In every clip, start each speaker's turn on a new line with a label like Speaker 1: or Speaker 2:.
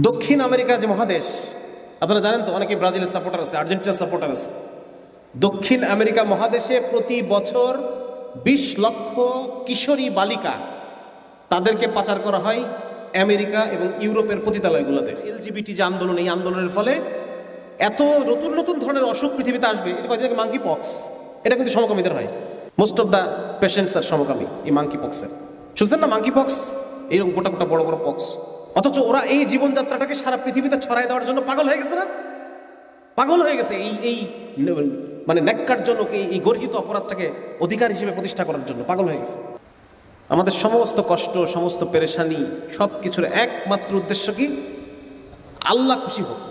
Speaker 1: দক্ষিণ আমেরিকা যে মহাদেশ, আপনারা জানেন তো, অনেকে ব্রাজিলের সাপোর্টার আছে, আর্জেন্টিনার সাপোর্টার আছে। দক্ষিণ আমেরিকা মহাদেশে প্রতি বছর 20 লক্ষ কিশোরী বালিকা তাদেরকে পাচার করা হয় আমেরিকা এবং ইউরোপের পতিতালয়গুলোতে। এলজিবিটি যে আন্দোলন, এই আন্দোলনের ফলে এত নতুন নতুন ধরনের অসুখ পৃথিবীতে আসবে। এটা কয়েকদিন আগে মাঙ্কি পক্স, এটা কিন্তু সমকামীদের হয়। মোস্ট অফ দ্য পেশেন্টস আর সমকামী এই মাঙ্কি পক্সের। শুনছেন না মাঙ্কি পক্স? এইরকম গোটা গোটা বড় বড় পক্স। অথচ ওরা এই জীবনযাত্রাটাকে সারা পৃথিবীতে ছড়াই দেওয়ার জন্য পাগল হয়ে গেছে না? পাগল হয়ে গেছে এই এই মানে ন্যাক্কারজনক এই গর্হিত অপরাধটাকে অধিকার হিসেবে প্রতিষ্ঠা করার জন্য পাগল হয়ে গেছে। আমাদের সমস্ত কষ্ট, সমস্ত পেরেশানি, সব কিছুর একমাত্র উদ্দেশ্য কি? আল্লাহ খুশি হোক,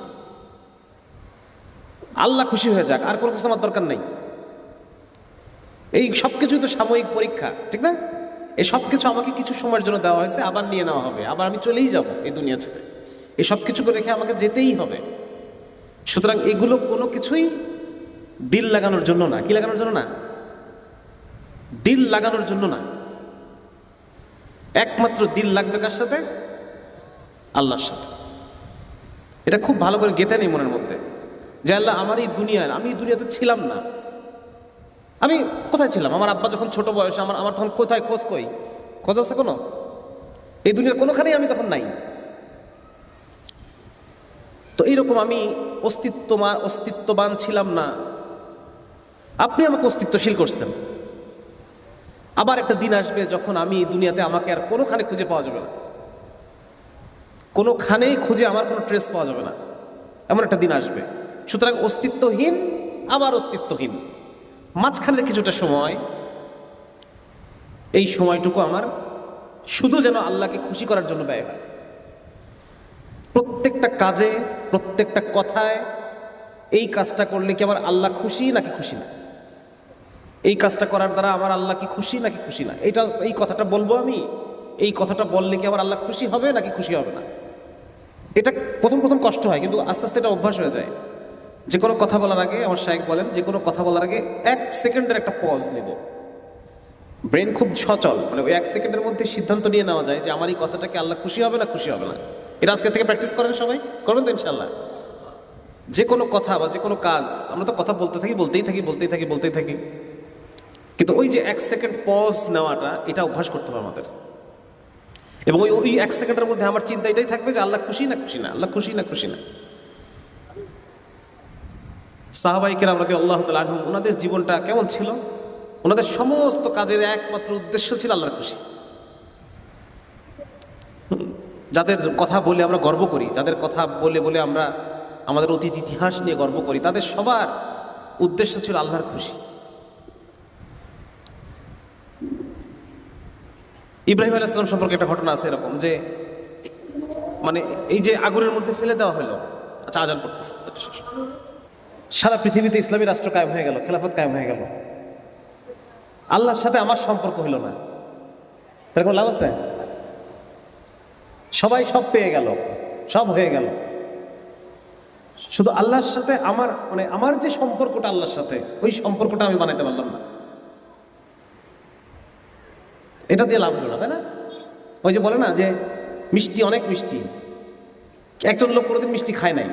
Speaker 1: আল্লাহ খুশি হয়ে যাক, আর কোনো কিছু আমার দরকার নেই। এই সব কিছুই তো সাময়িক পরীক্ষা, ঠিক না? এই সব কিছু আমাকে কিছু সময়ের জন্য দেওয়া হয়েছে, আবার নিয়ে নেওয়া হবে, আবার আমি চলেই যাব এই দুনিয়া ছেড়ে। এই সব কিছুকে রেখে আমাকে যেতেই হবে। সুতরাং এগুলো কোনো কিছুই দিল লাগানোর জন্য না। কি লাগানোর জন্য না? দিল লাগানোর জন্য না। একমাত্র দিল লাগবে কার সাথে? আল্লাহর সাথে। এটা খুব ভালো করে গেঁথে নেই মনের মধ্যে, যে আল্লাহ আমার এই দুনিয়ার, আমি এই দুনিয়াতে ছিলাম না। আমি কোথায় ছিলাম? আমার আব্বা যখন ছোট বয়সে, আমার তখন কোথায় খোঁজ আছে কোনো? এই দুনিয়ার কোনোখানেই আমি তখন নাই। তো এইরকম আমি অস্তিত্ববান ছিলাম না, আপনি আমাকে অস্তিত্বশীল করছেন। আবার একটা দিন আসবে যখন আমি দুনিয়াতে আমাকে আর কোনোখানে খুঁজে পাওয়া যাবে না, কোনোখানেই খুঁজে আমার কোনো ট্রেস পাওয়া যাবে না, এমন একটা দিন আসবে। সুতরাং অস্তিত্বহীন, আবার অস্তিত্বহীন, মাঝখানের কিছুটা সময়, এই সময়টুকু আমার শুধু যেন আল্লাহকে খুশি করার জন্য ব্যয় হয়। প্রত্যেকটা কাজে, প্রত্যেকটা কথায় এই কাজটা করলে কি আমার আল্লাহ খুশি নাকি খুশি না? এই কাজটা করার দ্বারা আমার আল্লাহ কি খুশি নাকি খুশি না? এই কথাটা বলবো আমি, এই কথাটা বললে কি আমার আল্লাহ খুশি হবে নাকি খুশি হবে না? এটা প্রথম প্রথম কষ্ট হয়, কিন্তু আস্তে আস্তে এটা অভ্যাস হয়ে যায়। যে কোনো কথা বলার আগে, আমার শায়েখ বলেন, যে কোনো কথা বলার আগে 1 সেকেন্ডের একটা পজ নেব। ব্রেন খুব সচল, মানে ওই 1 সেকেন্ডের মধ্যে সিদ্ধান্ত নিয়ে নেওয়া যায় যে আমার এই কথাটাকে আল্লাহ খুশি হবে না খুশি হবে না। এটা আজকে থেকে প্র্যাকটিস করেন, সবাই করবেন তো ইনশাল্লাহ। যে কোনো কথা বা যে কোনো কাজ, আমরা তো কথা বলতেই থাকি, কিন্তু ওই যে 1 সেকেন্ড পজ নেওয়াটা, এটা অভ্যাস করতে হবে আমাদের। এবং ওই 1 সেকেন্ডের মধ্যে আমার চিন্তা এটাই থাকবে যে আল্লাহ খুশি না খুশি না, আল্লাহ খুশি না খুশি না। সাহাবায়ে কেরাম রাদিয়াল্লাহু তাআলা আনহুম, ওনাদের জীবনটা কেমন ছিল? ওনাদের সমস্ত কাজের একমাত্র উদ্দেশ্য ছিল আল্লাহর খুশি। যাদের কথা বলে আমরা গর্ব করি, যাদের কথা বলে বলে আমরা আমাদের অতীত ইতিহাস নিয়ে গর্ব করি, তাদের সবার উদ্দেশ্য ছিল আল্লাহর খুশি। ইব্রাহিম আলাইহিস সালাম সম্পর্কে একটা ঘটনা আছে এরকম, যে মানে এই যে আগুনের মধ্যে ফেলে দেওয়া হলো, আচ্ছা আজান পড়তেছে, সারা পৃথিবীতে ইসলামী রাষ্ট্র কায়েম হয়ে গেল, খেলাফত কায়েম হয়ে গেল, আল্লাহর সাথে আমার সম্পর্ক হইল না, তার কোনো লাভ আছে? সবাই সব পেয়ে গেল, সব হয়ে গেল, শুধু আল্লাহর সাথে আমার, মানে আমার যে সম্পর্কটা আল্লাহর সাথে, ওই সম্পর্কটা আমি বানাইতে পারলাম না। এটা দিয়ে লাভ হলো না, তাই না? ওই যে বলে না যে মিষ্টি, অনেক মিষ্টি, একজন লোক কোনোদিন মিষ্টি খায় নাই,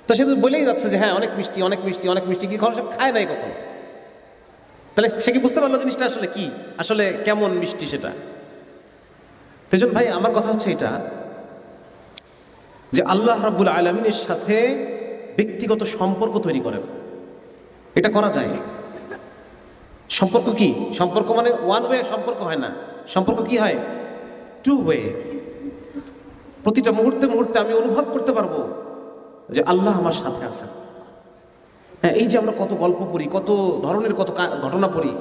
Speaker 1: তো সে তো বলেই যাচ্ছে যে হ্যাঁ অনেক মিষ্টি, অনেক মিষ্টি, অনেক মিষ্টি, কি সে খায় নাই কখনো। তাহলে সে কি বুঝতে পারলো জিনিসটা আসলে কি, আসলে কেমন মিষ্টি সেটা? তেজন ভাই, আমার কথা হচ্ছে এটা, যে আল্লাহ রাব্বুল আলামিনের সাথে ব্যক্তিগত সম্পর্ক তৈরি করেন। এটা করা যায়। সম্পর্ক কি? সম্পর্ক মানে ওয়ান ওয়ে সম্পর্ক হয় না, সম্পর্ক কি হয়? 2 ওয়ে। প্রতিটা মুহূর্তে মুহূর্তে আমি অনুভব করতে পারবো যে আল্লাহ আমার সাথে আছেন। হ্যাঁ, এই যে আমরা কত গল্প পড়ি, কত ধরনের কত ঘটনা পড়ি,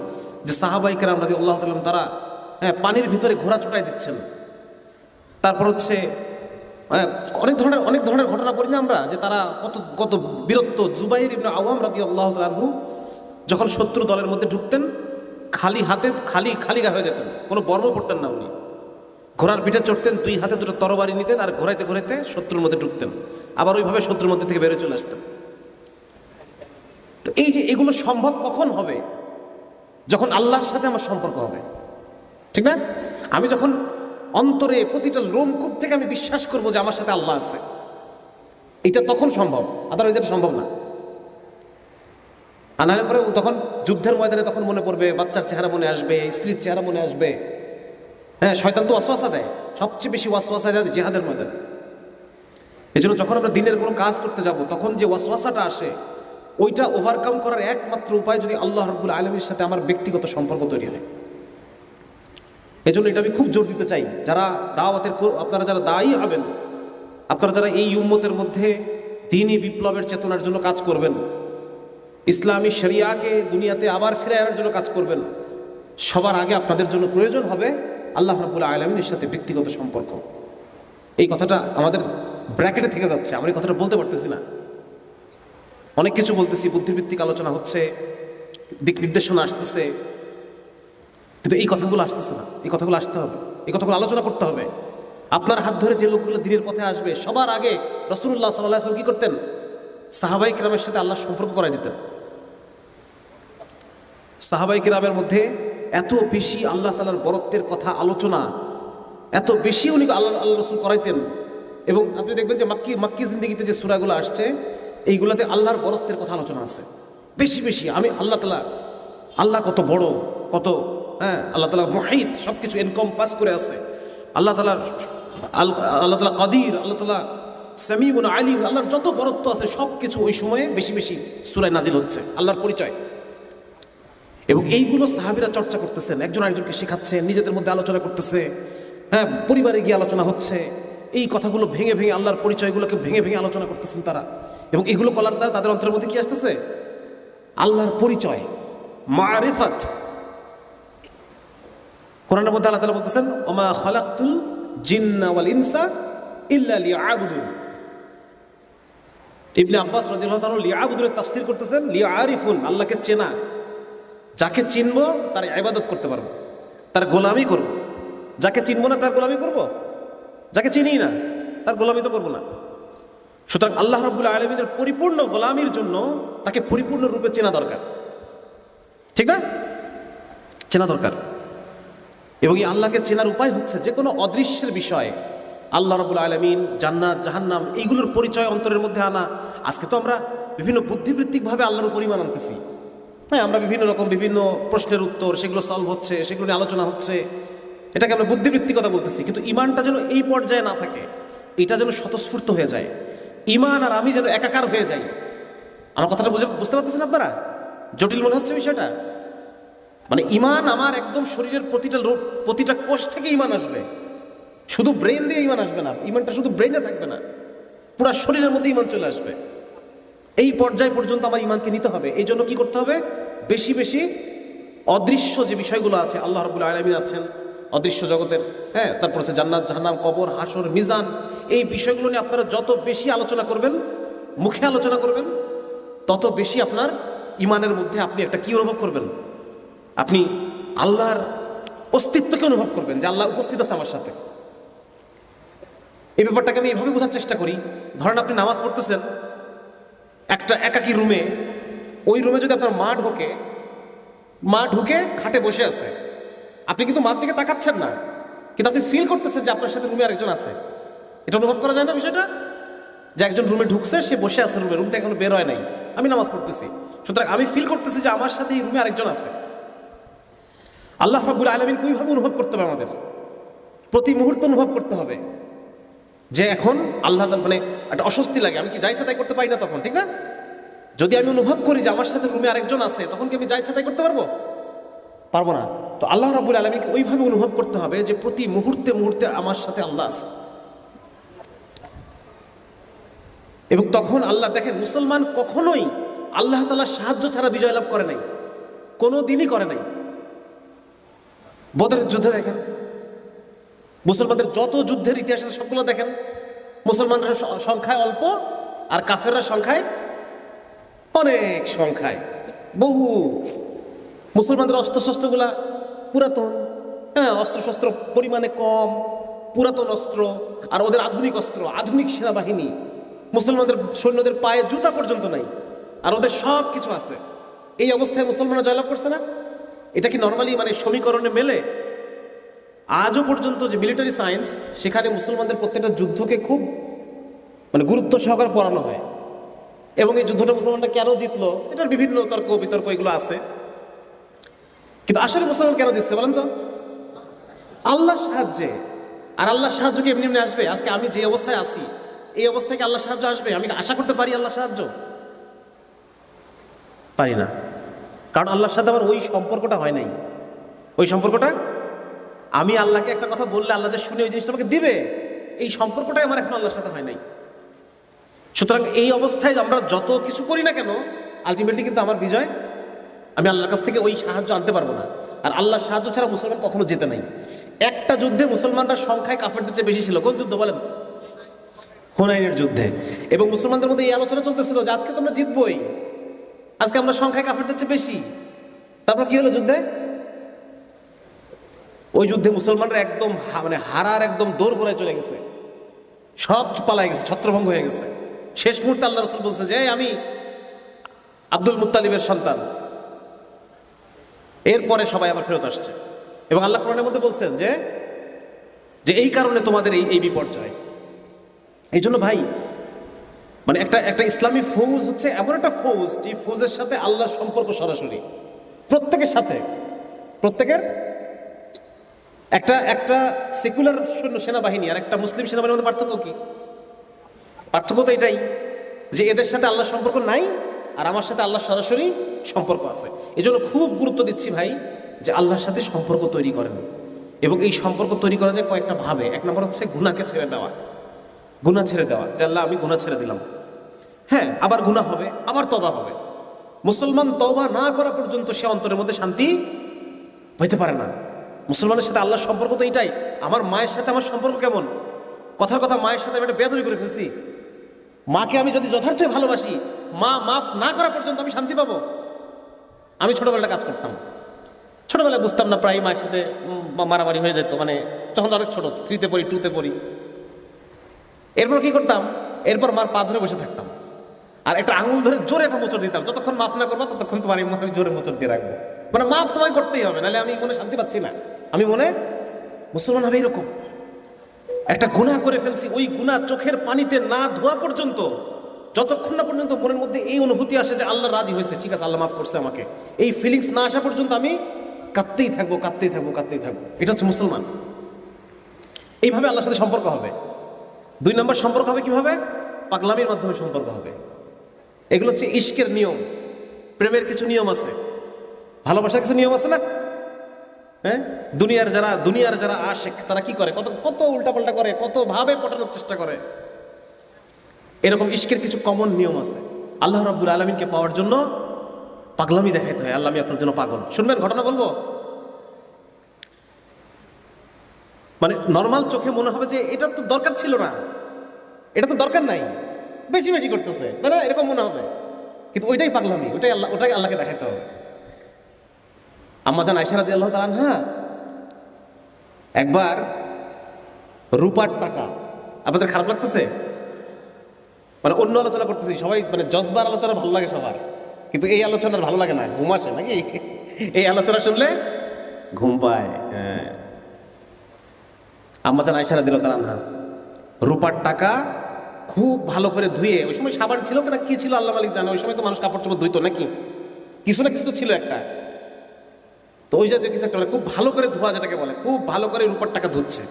Speaker 1: যে সাহাবায়ে কেরাম রাদিয়াল্লাহু তাআলা তারা পানির ভিতরে ঘোড়া ছুটাই দিচ্ছেন। তারপর হচ্ছে অনেক ধরনের ঘটনা পড়ি না আমরা, যে তারা কত বীরত্ব। জুবাইর ইবনে আওয়াম রাদিয়াল্লাহু তাআলা আনহু যখন শত্রু দলের মধ্যে ঢুকতেন, খালি হাতে খালি গা হয়ে যেতেন, কোনো বর্ম পড়তেন না উনি। ঘোড়ার পিঠে চড়তেন, 2 হাতে 2টা তরবারি নিতেন, আর ঘোরাইতে শত্রুর মধ্যে ঢুকতেন, আবার ওইভাবে শত্রুর মধ্যে থেকে বেরোয় চলে আসতেন। তো এই যে এগুলো সম্ভব কখন হবে? যখন আল্লাহর সাথে আমার সম্পর্ক হবে, ঠিক না? আমি যখন অন্তরে প্রতিটা লোমকূপ থেকে আমি বিশ্বাস করবো যে আমার সাথে আল্লাহ আছে। এটা তখন সম্ভব, আদারওয়াইজ এটা সম্ভব না। আনার পরে তখন যুদ্ধের ময়দানে তখন মনে পড়বে, বাচ্চার চেহারা মনে আসবে, স্ত্রীর চেহারা মনে আসবে। হ্যাঁ, শয়তান তো ওয়াসওয়াসা দেয়, সবচেয়ে বেশি ওয়াসওয়াসা দেয় জিহাদের ময়দানে। এই জন্য যখন আমরা দিনের কোনো কাজ করতে যাব তখন যে ওয়াসওয়াসাটা আসে, ওইটা ওভারকাম করার একমাত্র উপায় যদি আল্লাহ রাব্বুল আলামিনের সাথে আমার ব্যক্তিগত সম্পর্ক তৈরি হয়। এই জন্য এটা আমি খুব জোর দিতে চাই, যারা দাওয়াতের আপনারা যারা দায়ী হবেন, আপনারা যারা এই উম্মতের মধ্যে দ্বীনি বিপ্লবের চেতনার জন্য কাজ করবেন, ইসলামী শরিয়াকে দুনিয়াতে আবার ফিরে আনার জন্য কাজ করবেন, সবার আগে আপনাদের জন্য প্রয়োজন হবে আল্লাহ রাব্বুল আলামিনের সাথে ব্যক্তিগত সম্পর্ক। এই কথাটা আমাদের ব্র্যাকেটে থেকে যাচ্ছে, আমরা এই কথাটা বলতে পারতেছি না। অনেক কিছু বলতেছি, বুদ্ধিভিত্তিক আলোচনা হচ্ছে, দিক নির্দেশনা আসতেছে, কিন্তু এই কথাগুলো আসতেছে না। এই কথাগুলো আসতে হবে, এই কথাগুলো আলোচনা করতে হবে। আপনার হাত ধরে যে লোকগুলো দ্বীনের পথে আসবে, সবার আগে রাসূলুল্লাহ সাল্লাল্লাহু আলাইহি ওয়াসাল্লাম কি করতেন? সাহাবায়ে কিরামের সাথে আল্লাহর সম্পর্ক করাই দিতেন। সাহাবায়ে কিরামের মধ্যে এত বেশি আল্লাহ তাআলার বরত্বের কথা আলোচনা, এত বেশি উনি আল্লাহ রাসূল করাইতেন। এবং আপনি দেখবেন যে মাক্কি জিন্দেগিতে যে সূরাগুলো আসছে, এইগুলাতে আল্লাহর বরত্বের কথা আলোচনা আছে বেশি বেশি। আমি আল্লাহ কত বড়, কত আল্লাহ তাআলা মুহিত, সব কিছু এনকম্পাস করে আছে। আল্লাহ তাআলা কাদির, আল্লাহ তাআলা সামিউন আলিম, আল্লাহর যত বরত্ব আছে সব কিছু ওই সময়ে বেশি বেশি সূরায় নাজিল হচ্ছে, আল্লাহর পরিচয়। এবং এইগুলো সাহাবীরা চর্চা করতেছেন, একজন আরেকজনকে শেখাচ্ছেন, নিজেদের মধ্যে আলোচনা করতেছে। পরিবারে গিয়ে আলোচনা হচ্ছে, এই কথাগুলো ভেঙে ভেঙে আল্লাহর পরিচয়গুলোকে ভেঙে ভেঙে আলোচনা করতেছেন তারা। এবং এগুলো করার দ্বারা তাদের অন্তরের মধ্যে কি আসতেছে? আল্লাহর পরিচয়, মারিফাত। কোরআনের মধ্যে আল্লাহ তাআলা বলতেছেন, ওমা খালাকতুল জিন্না ওয়াল ইনসা ইল্লা লিয়াবুদুন। ইবনে আব্বাস রাদিয়াল্লাহু তাআলা লিয়াবুদুনের তাফসীর করতেছেন লিয়ারিফুন, আল্লাহকে চেনা। যাকে চিনবো তার ইবাদত করতে পারবো, তার গোলামি করব। যাকে চিনবো না তার গোলামি করব? যাকে চিনি না তার গোলামি তো করবো না। সুতরাং আল্লাহ রাব্বুল আলামিনের পরিপূর্ণ গোলামির জন্য তাকে পরিপূর্ণ রূপে চেনা দরকার, ঠিক না? চেনা দরকার। এবং এই আল্লাহকে চেনার উপায় হচ্ছে যে কোনো অদৃশ্যের বিষয়, আল্লাহ রাব্বুল আলামিন, জান্নাত, জাহান্নাম, এইগুলোর পরিচয় অন্তরের মধ্যে আনা। আজকে তো আমরা বিভিন্ন বুদ্ধিবৃত্তিকভাবে আল্লাহর পরিমাণ আনতেছি। আমরা বিভিন্ন রকম বিভিন্ন প্রশ্নের উত্তর, সেগুলো সলভ হচ্ছে, সেগুলো নিয়ে আলোচনা হচ্ছে, এটাকে আমরা বুদ্ধিবৃত্তিকতা বলতেছি। কিন্তু ইমানটা যেন এই পর্যায়ে না থাকে, এটা যেন স্বতঃস্ফূর্ত হয়ে যায়। ইমান আর আমি যেন একাকার হয়ে যাই। আমার কথাটা বুঝতে পারতেছেন আপনারা? জটিল মনে হচ্ছে বিষয়টা? মানে ইমান আমার একদম শরীরের প্রতিটা কোষ থেকে ইমান আসবে, শুধু ব্রেন দিয়ে ইমান আসবে না। ইমানটা শুধু ব্রেনে থাকবে না, পুরো শরীরের মধ্যে ইমান চলে আসবে। এই পর্যায় পর্যন্ত আমার ইমানকে নিতে হবে। এই জন্য কি করতে হবে? বেশি বেশি অদৃশ্য যে বিষয়গুলো আছে, আল্লাহ রাব্বুল আলামিন আছেন অদৃশ্য জগতের, তারপর হচ্ছে জান্নাত, জাহান্নাম, কবর, হাসর, মিজান, এই বিষয়গুলো নিয়ে আপনারা যত বেশি আলোচনা করবেন, মুখে আলোচনা করবেন, তত বেশি আপনার ইমানের মধ্যে আপনি একটা কি অনুভব করবেন? আপনি আল্লাহর অস্তিত্বকে অনুভব করবেন, যে আল্লাহ উপস্থিত আছে আমার সাথে। এই ব্যাপারটাকে আমি এভাবে বোঝার চেষ্টা করি। ধরেন আপনি নামাজ পড়তেছেন একটা একাকী রুমে, ওই রুমে যদি আপনার মা ঢুকে খাটে বসে আছে, আপনি কিন্তু মার দিকে তাকাচ্ছেন না, কিন্তু আপনি ফিল করতেছেন যে আপনার সাথে রুমে আরেকজন আছে। এটা অনুভব করা যায় না বিষয়টা? যে একজন রুমে ঢুকছে, সে বসে আছে রুম থেকে এখনো বের হয় নাই, আমি নামাজ পড়তেছি, সুতরাং আমি ফিল করতেছি যে আমার সাথে এই রুমে আরেকজন আছে। আল্লাহ রাব্বুল আলামিনকে ওইভাবে অনুভব করতে হবে, আমাদের প্রতি মুহূর্তে অনুভব করতে হবে যে এখন আল্লাহ মানে একটা অস্বস্তি লাগে, আমি কি যা ইচ্ছা তাই করতে পারি না তখন, ঠিক না? যদি আমি অনুভব করি যে আমার সাথে রুমে আরেকজন আছে, তখন কি আমি যা ইচ্ছা তাই করতে পারবো না। তো আল্লাহ রাব্বুল আলামিনকে ওইভাবে অনুভব করতে হবে যে প্রতি মুহূর্তে মুহূর্তে আমার সাথে আল্লাহ আছে। এবং তখন আল্লাহ, দেখেন, মুসলমান কখনোই আল্লাহ তাআলার সাহায্য ছাড়া বিজয় লাভ করে নাই, কোনো দিনই করে নাই। বদরের যুদ্ধে দেখেন, মুসলমানদের যত যুদ্ধের ইতিহাস আছে সবগুলো দেখেন, মুসলমানরা সংখ্যায় অল্প আর কাফেররা সংখ্যায় অনেক, সংখ্যায় বহু। মুসলমানদের অস্ত্রশস্ত্রগুলা পুরাতন, অস্ত্রশস্ত্র পরিমাণে কম, পুরাতন অস্ত্র, আর ওদের আধুনিক অস্ত্র, আধুনিক সেনাবাহিনী। মুসলমানদের সৈন্যদের পায়ে জুতা পর্যন্ত নাই, আর ওদের সব কিছু আছে। এই অবস্থায় মুসলমানরা জয়লাভ করছে না? এটা কি নর্মালি মানে সমীকরণে মেলে? আজও পর্যন্ত যে মিলিটারি সায়েন্স, সেখানে মুসলমানদের প্রত্যেকটা যুদ্ধকে খুব গুরুত্ব সহকারে পড়ানো হয়। এবং এই যুদ্ধটা মুসলমানরা কেন জিতলো, এটার বিভিন্ন তর্ক বিতর্ক এগুলো আছে। কিন্তু আসলে মুসলমান কেন জিতছে বলেন তো? আল্লাহর সাহায্যে। আর আল্লাহর সাহায্য কি এমনি এমনি আসবে? আজকে আমি যে অবস্থায় আছি, এই অবস্থায় কি আল্লাহর সাহায্য আসবে? আমি আশা করতে পারি আল্লাহর সাহায্য? পারি না। কারণ আল্লাহর সাথে আমার ওই সম্পর্কটা হয় নাই। ওই সম্পর্কটা, আমি আল্লাহকে একটা কথা বললে আল্লাহ যে শুনে ওই জিনিসটা আমাকে দিবে, এই সম্পর্কটাই আমার এখন আল্লাহর সাথে হয় নাই। সুতরাং এই অবস্থায় আমরা যত কিছু করি না কেন, আলটিমেটলি কিন্তু আমার বিজয় আমি আল্লাহর কাছ থেকে ওই সাহায্য আনতে পারবো না। আর আল্লাহর সাহায্য ছাড়া মুসলমান কখনো যেতে নাই। একটা যুদ্ধে মুসলমানরা সংখ্যায় কাফেরদের চেয়ে বেশি ছিল। কোন যুদ্ধ বলেন? হুনাইনের যুদ্ধে। এবং মুসলমানদের মধ্যে এই আলোচনা চলতেছিল যে আজকে তোমরা জিতবই, আজকে আমরা সংখ্যায় কাফেরদের চেয়ে বেশি। তারপর কি হলো যুদ্ধে? ওই যুদ্ধে মুসলমানরা একদম হারার একদম দৌড় গোড়ায় চলে গেছে, সব পালায় গেছে, ছত্রভঙ্গ হয়ে গেছে। শেষ মুহূর্তে আল্লাহ রাসূল বলছে যে আমি আব্দুল মুত্তালিবের সন্তান। এরপরে সবাই আবার ফেরত আসছে। এবং আল্লাহ কোরআনের মধ্যে বলছেন যে এই কারণে তোমাদের এই বিপর্যয়। এই জন্য ভাই একটা ইসলামী ফৌজ হচ্ছে এমন একটা ফৌজ, যে ফৌজের সাথে আল্লাহর সম্পর্ক সরাসরি প্রত্যেকের সাথে। প্রত্যেকের একটা সেকুলার সেনাবাহিনী আর একটা মুসলিম সেনাবাহিনীর মধ্যে পার্থক্য কি? পার্থক্য তো এটাই যে এদের সাথে আল্লাহর সম্পর্ক নাই, আর আমার সাথে আল্লাহ সরাসরি সম্পর্ক আছে। এই জন্য খুব গুরুত্ব দিচ্ছি ভাই যে আল্লাহর সাথে সম্পর্ক তৈরি করেন। এবং এই সম্পর্ক তৈরি করা যায় কয়েকটা ভাবে। এক নম্বর হচ্ছে গুনাহকে ছেড়ে দেওয়া। গুনাহ ছেড়ে দেওয়া, যে আল্লাহ আমি গুনাহ ছেড়ে দিলাম। হ্যাঁ, আবার গুনাহ হবে, আবার তওবা হবে। মুসলমান তওবা না করা পর্যন্ত সে অন্তরের মধ্যে শান্তি হইতে পারে না। মুসলমানের সাথে আল্লাহর সম্পর্ক তো এটাই। আমার মায়ের সাথে আমার সম্পর্ক কেমন? কথার কথা, মায়ের সাথে আমি একটা বেয়াদবি করে ফেলছি। মাকে আমি যদি যথার্থই ভালোবাসি, মা মাফ না করা পর্যন্ত আমি শান্তি পাবো? আমি ছোটবেলায় কাজ করতাম, ছোটবেলায় বুঝতাম না, প্রায় মায়ের সাথে মারামারি হয়ে যেত। তখন অনেক ছোট, 3তে পড়ি, 2তে পড়ি। এরপর কি করতাম? এরপর মার পা ধরে বসে থাকতাম, আর একটা আঙুল ধরে জোরে একটা মোচড় দিতাম। যতক্ষণ মাফ না করবো ততক্ষণ তোমার আমি জোরে মোচড় দিয়ে রাখবো। মাফ তোমায় করতেই হবে, নাহলে আমি মনে শান্তি পাচ্ছি না। আমি মনে মুসলমান হবে এরকম একটা গুনাহ করে ফেলছি, ওই গুনাহ চোখের পানিতে না ধোয়া পর্যন্ত, যতক্ষণ না পর্যন্ত মনের মধ্যে এই অনুভূতি আসে যে আল্লাহ রাজি হয়েছে, ঠিক আছে আল্লাহ মাফ করছে আমাকে, এই ফিলিংস না আসা পর্যন্ত আমি কাঁদতেই থাকবো, কাঁদতেই থাকবো, কাঁদতেই থাকবো। এটা হচ্ছে মুসলমান। এইভাবে আল্লাহর সাথে সম্পর্ক হবে। 2 নম্বর সম্পর্ক হবে কিভাবে? পাগলামির মাধ্যমে সম্পর্ক হবে। এগুলো হচ্ছে ইশকের নিয়ম। প্রেমের কিছু নিয়ম আছে, ভালোবাসার কিছু নিয়ম আছে না? হ্যাঁ, দুনিয়ার যারা আশেক তারা কি করে? কত উল্টাপাল্টা করে, কত ভাবে পটানোর চেষ্টা করে। এরকম ইশকের কিছু কমন নিয়ম আছে। আল্লাহ রাব্বুল আলামিনকে পাওয়ার জন্য পাগলামি দেখাইতে হয়। আল্লাহ আমি আপনার জন্য পাগল। শুনবেন, ঘটনা বলবো। নর্মাল চোখে মনে হবে যে এটা তো দরকার ছিল না, এটা তো দরকার নাই, বেশি বেশি করতেছে, তাই না? এরকম মনে হবে। কিন্তু ওইটাই পাগলামি, ওটাই আল্লাহকে দেখাইতে হবে। আম্মা জান আয়েশা রাদিয়াল্লাহু তাআলা আনহা একবার রূপার টাকা, আপনাদের খারাপ লাগতেছে? অন্য আলোচনা করতেছি, সবাই জজবার আলোচনা ভালো লাগে সবার, কিন্তু এই আলোচনার ভালো লাগে না, ঘুম আসে নাকি? এই আলোচনা শুনলে ঘুম পায়। হ্যাঁ, আম্মা জান আয়েশা রাদিয়াল্লাহু তাআলা আনহা রূপার টাকা খুব ভালো করে ধুয়ে, ওই সময় সাবান ছিল কিনা কি ছিল আল্লাহ মালিক জানে, ওই সময় তো মানুষ কাপড় চোপড় ধুইতো নাকি, কিছু না কিছু তো ছিল একটা। তো ওই জাতীয় কিছু একটা খুব ভালো করে ধোয়া, যেটাকে বলে খুব ভালো করে রূপার টাকা ধুচ্ছে,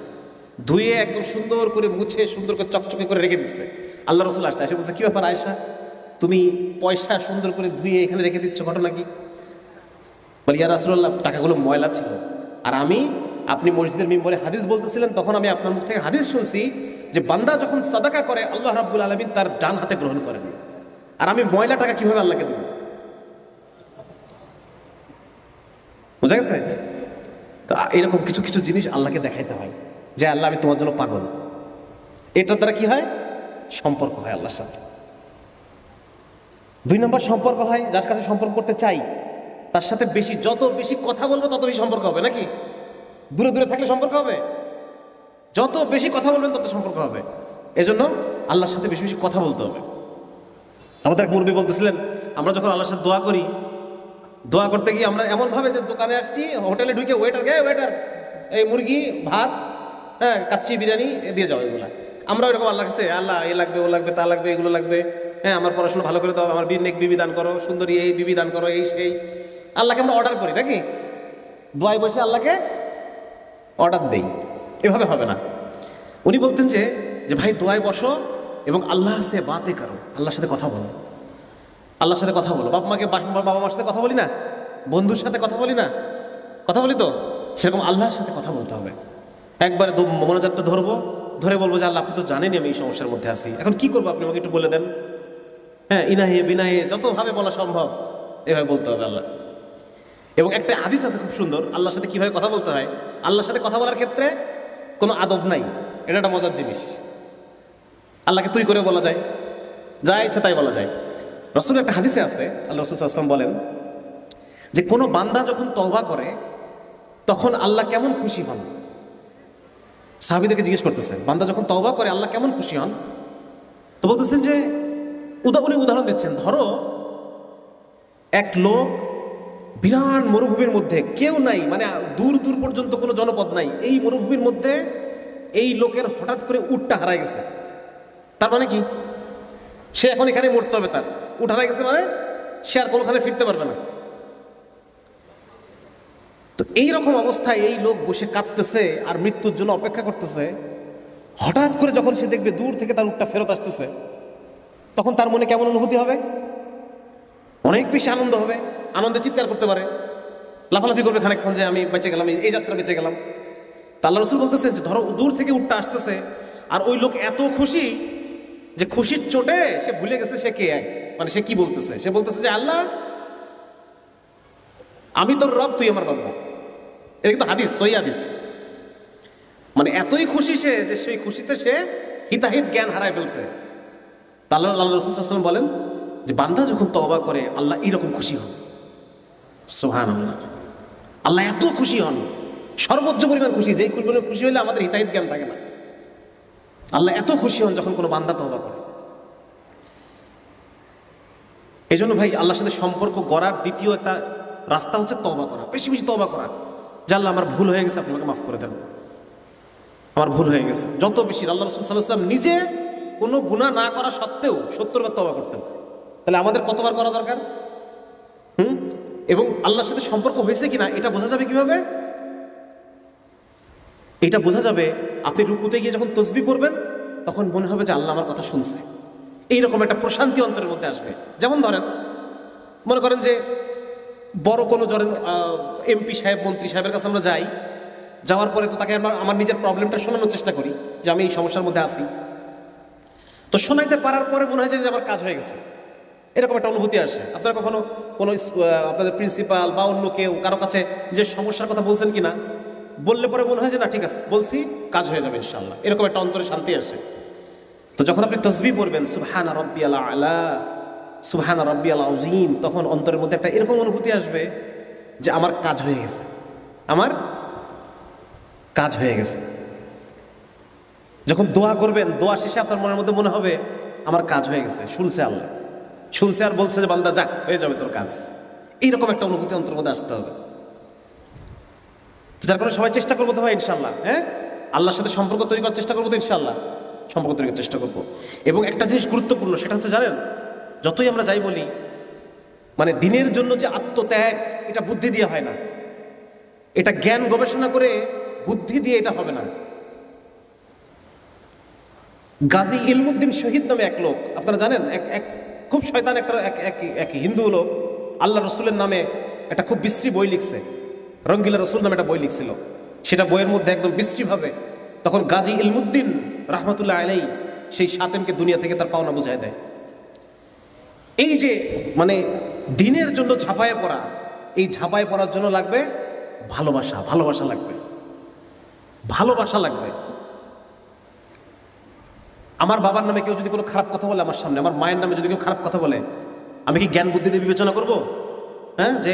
Speaker 1: ধুয়ে একদম সুন্দর করে মুছে সুন্দর করে চকচকে করে রেখে দিচ্ছে। আল্লাহ রাসূল আসছে, এসে বলছে কি ব্যাপার আয়েশা, তুমি পয়সা সুন্দর করে ধুয়ে এখানে রেখে দিচ্ছ, ঘটনা কি? বলি ইয়া রাসূলুল্লাহ, টাকাগুলো ময়লা ছিল, আর আপনি মসজিদের মিম্বরে হাদিস বলতেছিলেন, তখন আমি আপনার মুখ থেকে হাদিস শুনছি যে বান্দা যখন সাদাকা করে আল্লাহ রাব্বুল আলামিন তার ডান হাতে গ্রহণ করেন, আর আমি ময়লা টাকা কিভাবে আল্লাহকে দেব? বুঝা গেছে? তো এরকম কিছু কিছু জিনিস আল্লাহকে দেখাইতে হয় যে আল্লাহ আমি তোমার জন্য পাগল। এটার দ্বারা কি হয়? সম্পর্ক হয় আল্লাহর সাথে। 2 নম্বর সম্পর্ক হয় যার কাছে সম্পর্ক করতে চাই তার সাথে যত বেশি কথা বলবো তত বেশি সম্পর্ক হবে নাকি? দূরে দূরে থাকলে সম্পর্ক হবে? যত বেশি কথা বলবেন তত সম্পর্ক হবে। এজন্য আল্লাহর সাথে বেশি বেশি কথা বলতে হবে। আমাদের এক মুরব্বী বলতেছিলেন, আমরা যখন আল্লাহর সাথে দোয়া করি, দোয়া করতে গিয়ে আমরা এমনভাবে যে দোকানে আসছি, হোটেলে ঢুকে ওয়েটার এই মুরগি, ভাত, হ্যাঁ, কাচ্চি, বিরিয়ানি দিয়ে যাও এগুলা। আমরা ওইরকম আল্লাহ কাছে, আল্লাহ এ লাগবে, ও লাগবে, তা লাগবে, এগুলো লাগবে, হ্যাঁ, আমার পড়াশোনা ভালো করে দাও, আমার নেক বিবি দান করো, সুন্দরী এই বিবি দান করো, এই সেই। আল্লাহকে আমরা অর্ডার করি নাকি? দোয়ায় বসে আল্লাহকে অর্ডার দেই। এভাবে হবে না। উনি বলতেন যে ভাই দোয়ায় বসো এবং আল্লাহ সে বাতে করো, আল্লাহর সাথে কথা বলো, আল্লাহর সাথে কথা বলো। বাবা মার সাথে কথা বলি না, বন্ধুর সাথে কথা বলি না, কথা বলি তো, সেরকম আল্লাহর সাথে কথা বলতে হবে। একবারে মনোজাতটা ধরবো, ধরে বলবো যে আল্লাহ আপনি তো জানেনই আমি এই সমস্যার মধ্যে আছি, এখন কি করবো আপনি আমাকে একটু বলে দেন। হ্যাঁ, ইনাহে বিনাহে যতভাবে বলা সম্ভব এভাবে বলতে হবে আল্লাহ। এবং একটা হাদিস আছে খুব সুন্দর, আল্লাহর সাথে কিভাবে কথা বলতে হয়। আল্লাহর সাথে কথা বলার ক্ষেত্রে কোনো আদব নাই, এটা একটা মজার জিনিস। আল্লাহকে তুই করে বলা যায়, যা ইচ্ছা তাই বলা যায়। রসুল একটা হাদিসে আছে, আল্লাহ রসুল আসলাম বলেন যে কোনো বান্দা যখন তওবা করে তখন আল্লাহ কেমন খুশি হন। সাহাবীদেরকে জিজ্ঞেস করতেছে, বান্দা যখন তওবা করে আল্লাহ কেমন খুশি হন? তো বলতেছেন যে উনি উদাহরণ দিচ্ছেন, ধরো এক লোক বিরাট মরুভূমির মধ্যে, কেউ নাই, মানে দূর দূর পর্যন্ত কোনো জনপদ নাই, এই মরুভূমির মধ্যে এই লোকের হঠাৎ করে উটটা হারায় গেছে। তার মানে কি, সে এখন এখানে মরতে হবে, তার উট হারায় গেছে মানে সে আর কোনোখানে ফিরতে পারবে না। তো এইরকম অবস্থায় এই লোক বসে কাঁদতেছে আর মৃত্যুর জন্য অপেক্ষা করতেছে। হঠাৎ করে যখন সে দেখবে দূর থেকে তার উটটা ফেরত আসতেছে, তখন তার মনে কেমন অনুভূতি হবে? অনেক বেশি আনন্দ হবে, আনন্দে চিৎকার করতে পারে, লাফালাফি করবে খানিকক্ষণ যে আমি বেঁচে গেলাম, এই যাত্রা বেঁচে গেলাম। তা আল্লাহ রসুল বলতেছেন যে ধরো দূর থেকে উটটা আসতেছে আর ওই লোক এত খুশি যে খুশির চোটে সে ভুলে গেছে সে কে, মানে সে কি বলতেছে। সে বলতেছে যে আল্লাহ আমি তোর রব, তুই আমার বান্দা। এটা কিন্তু হাদিস, সহি হাদিস। মানে এতই খুশি সে যে সেই খুশিতে সে হিতাহিত জ্ঞান হারায় ফেলছে। তা আল্লাহ রসুল সাল্লাল্লাহু আলাইহি ওয়াসাল্লাম বলেন যে বান্দা যখন তওবা করে আল্লাহ এইরকম খুশি হন। সুবহানাল্লাহ, আল্লাহ এত খুশি হন, সর্বোচ্চ পরিমাণ খুশি, যেই খুশি হলে আমাদের হিতাহিত জ্ঞান থাকে না। আল্লাহ এত খুশি হন যখন কোনো বান্দা তওবা করে। এই জন্য ভাই আল্লাহর সাথে সম্পর্ক গড়ার দ্বিতীয় একটা রাস্তা হচ্ছে তওবা করা, বেশি বেশি তওবা করা। যে আল্লাহ আমার ভুল হয়ে গেছে, আপনি আমাকে মাফ করে দেন, আমার ভুল হয়ে গেছে। যত বেশি আল্লাহ রাসূল সাল্লাল্লাহু আলাইহি ওয়াসাল্লাম নিজে কোনো গুনাহ না করা সত্ত্বেও 70 বার তওবা করতেন। তাহলে আমাদের কতবার করা দরকার? এবং আল্লাহর সাথে সম্পর্ক হয়েছে কিনা এটা বোঝা যাবে কিভাবে? এটা বোঝা যাবে আপনি রুকুতে গিয়ে যখন তাসবিহ পড়বেন তখন মনে হবে যে আল্লাহ আমার কথা শুনছে, এইরকম একটা প্রশান্তি অন্তরের মধ্যে আসবে। যেমন ধরেন, মনে করেন যে বড় কোনো এমপি সাহেব, মন্ত্রী সাহেবের কাছে আমরা যাই, যাওয়ার পরে তো তাকে আমার নিজের প্রবলেমটা শোনানোর চেষ্টা করি যে আমি এই সমস্যার মধ্যে আছি। তো শোনাইতে পারার পরে মনে হয় যে আমার কাজ হয়ে গেছে, এরকম একটা অনুভূতি আসে। আপনারা কখনো কোনো আপনাদের প্রিন্সিপাল বা অন্য কেউ কারো কাছে যে সমস্যার কথা বলছেন কিনা, বললে পরে মনে হয় যে না ঠিক আছে বলছি, কাজ হয়ে যাবে ইনশাআল্লাহ, এরকম একটা অন্তরে শান্তি আসে। তো যখন আপনি তাসবিহ পড়বেন সুবহানা রাব্বিয়াল আলা, সুবহানা রাব্বিয়াল আযীম, তখন অন্তরের মধ্যে একটা এরকম অনুভূতি আসবে যে আমার কাজ হয়ে গেছে, আমার কাজ হয়ে গেছে। যখন দোয়া করবেন, দোয়া শেষে আপনার মনের মধ্যে মনে হবে আমার কাজ হয়ে গেছে, শুনছে আল্লাহ, শুনছে আর বলছে যে বান্দা যাক হয়ে যাবে তোর কাজ। এইরকম একটা অনুভূতি অন্তরের মধ্যে আসতে হবে। যার কারণে সবাই চেষ্টা করবো তো ভাই ইনশাল্লাহ, হ্যাঁ, আল্লাহর সাথে সম্পর্ক তৈরি করার চেষ্টা করবো তো ইনশাল্লাহ, সম্পর্ক তৈরি করার চেষ্টা করবো। এবং একটা জিনিস গুরুত্বপূর্ণ, সেটা হচ্ছে জানেন, যতই আমরা যাই বলি, মানে দিনের জন্য যে আত্মত্যাগ, এটা বুদ্ধি দিয়ে হয় না, এটা জ্ঞান গবেষণা করে বুদ্ধি দিয়ে এটা হবে না। গাজী ইলমুদ্দিন শহীদ নামে এক লোক, আপনারা জানেন, এক খুব শয়তান একটা এক হিন্দু লোক আল্লাহ রসুলের নামে একটা খুব বিশ্রী বই লিখছে, রঙ্গিলা রসুল নামে একটা বই লিখছিল। সেটা বইয়ের মধ্যে একদম বিশ্রীভাবে তখন গাজী ইলমুদ্দিন রাহমাতুল্লাহ আলাইহি সেই শাতেমকে দুনিয়া থেকে তার পাওনা বুঝায় দেয়। এই যে মানে দিনের জন্য ঝাঁপায়ে পড়া, এই ঝাঁপায়ে পড়ার জন্য লাগবে ভালোবাসা, ভালোবাসা লাগবে, ভালোবাসা লাগবে। আমার বাবার নামে কেউ যদি কোনো খারাপ কথা বলে আমার সামনে, আমার মায়ের নামে যদি কেউ খারাপ কথা বলে, আমি কি জ্ঞান বুদ্ধি দিয়ে বিবেচনা করব? হ্যাঁ, যে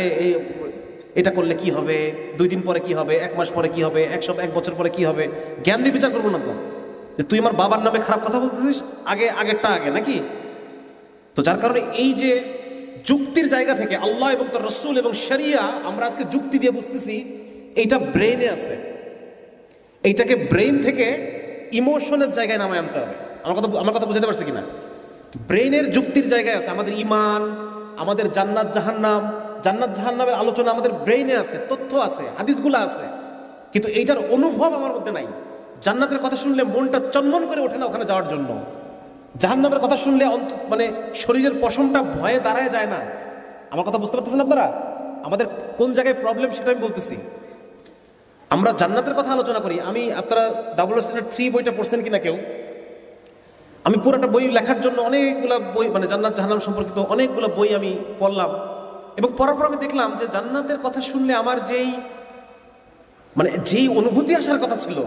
Speaker 1: এটা করলে কি হবে, 2 দিন পরে কি হবে, 1 মাস পরে কি হবে, 1 বছর পরে কি হবে, জ্ঞান দিয়ে বিচার করবো না তো, যে তুই আমার বাবার নামে খারাপ কথা বলতেছিস, আগেরটা আগে নাকি? তো যার কারণে এই যে যুক্তির জায়গা থেকে আল্লাহ এবং তার রসুল এবং শরিয়া, আমরা আজকে যুক্তি দিয়ে বুঝতেছি, এইটা ব্রেনে আছে, এইটাকে ব্রেইন থেকে ইমোশনের জায়গায় নামায় আনতে হবে। আমার কথা বুঝতে পারছি কিনা? ব্রেইনের যুক্তির জায়গায় আছে আমাদের ইমান, আমাদের জান্নাত জাহান্নাম। জান্নাত জাহান্নামের আলোচনা আমাদের ব্রেইনে আছে, তথ্য আছে, হাদিসগুলো আছে, কিন্তু এইটার অনুভব আমার মধ্যে নাই। জান্নাতের কথা শুনলে মনটা চনমন করে ওঠে না ওখানে যাওয়ার জন্য। জাহান্নামের কথা শুনলে মানে শরীরের পশমটা ভয়ে দাঁড়ায় যায় না। আমার কথা বুঝতে পারতেছেন আপনারা? আমাদের কোন জায়গায় প্রবলেম সেটা আমি বলতেছি। আমরা জান্নাতের কথা আলোচনা করি। আপনারা 003 বইটা পড়ছেন কিনা কেউ? আমি পুরোটা বই লেখার জন্য অনেকগুলো বই, মানে জান্নাত জাহান্নাম সম্পর্কিত অনেকগুলো বই আমি পড়লাম, এবং পড়ার পর আমি দেখলাম যে জান্নাতের কথা শুনলে আমার যেই অনুভূতি আসার কথা ছিল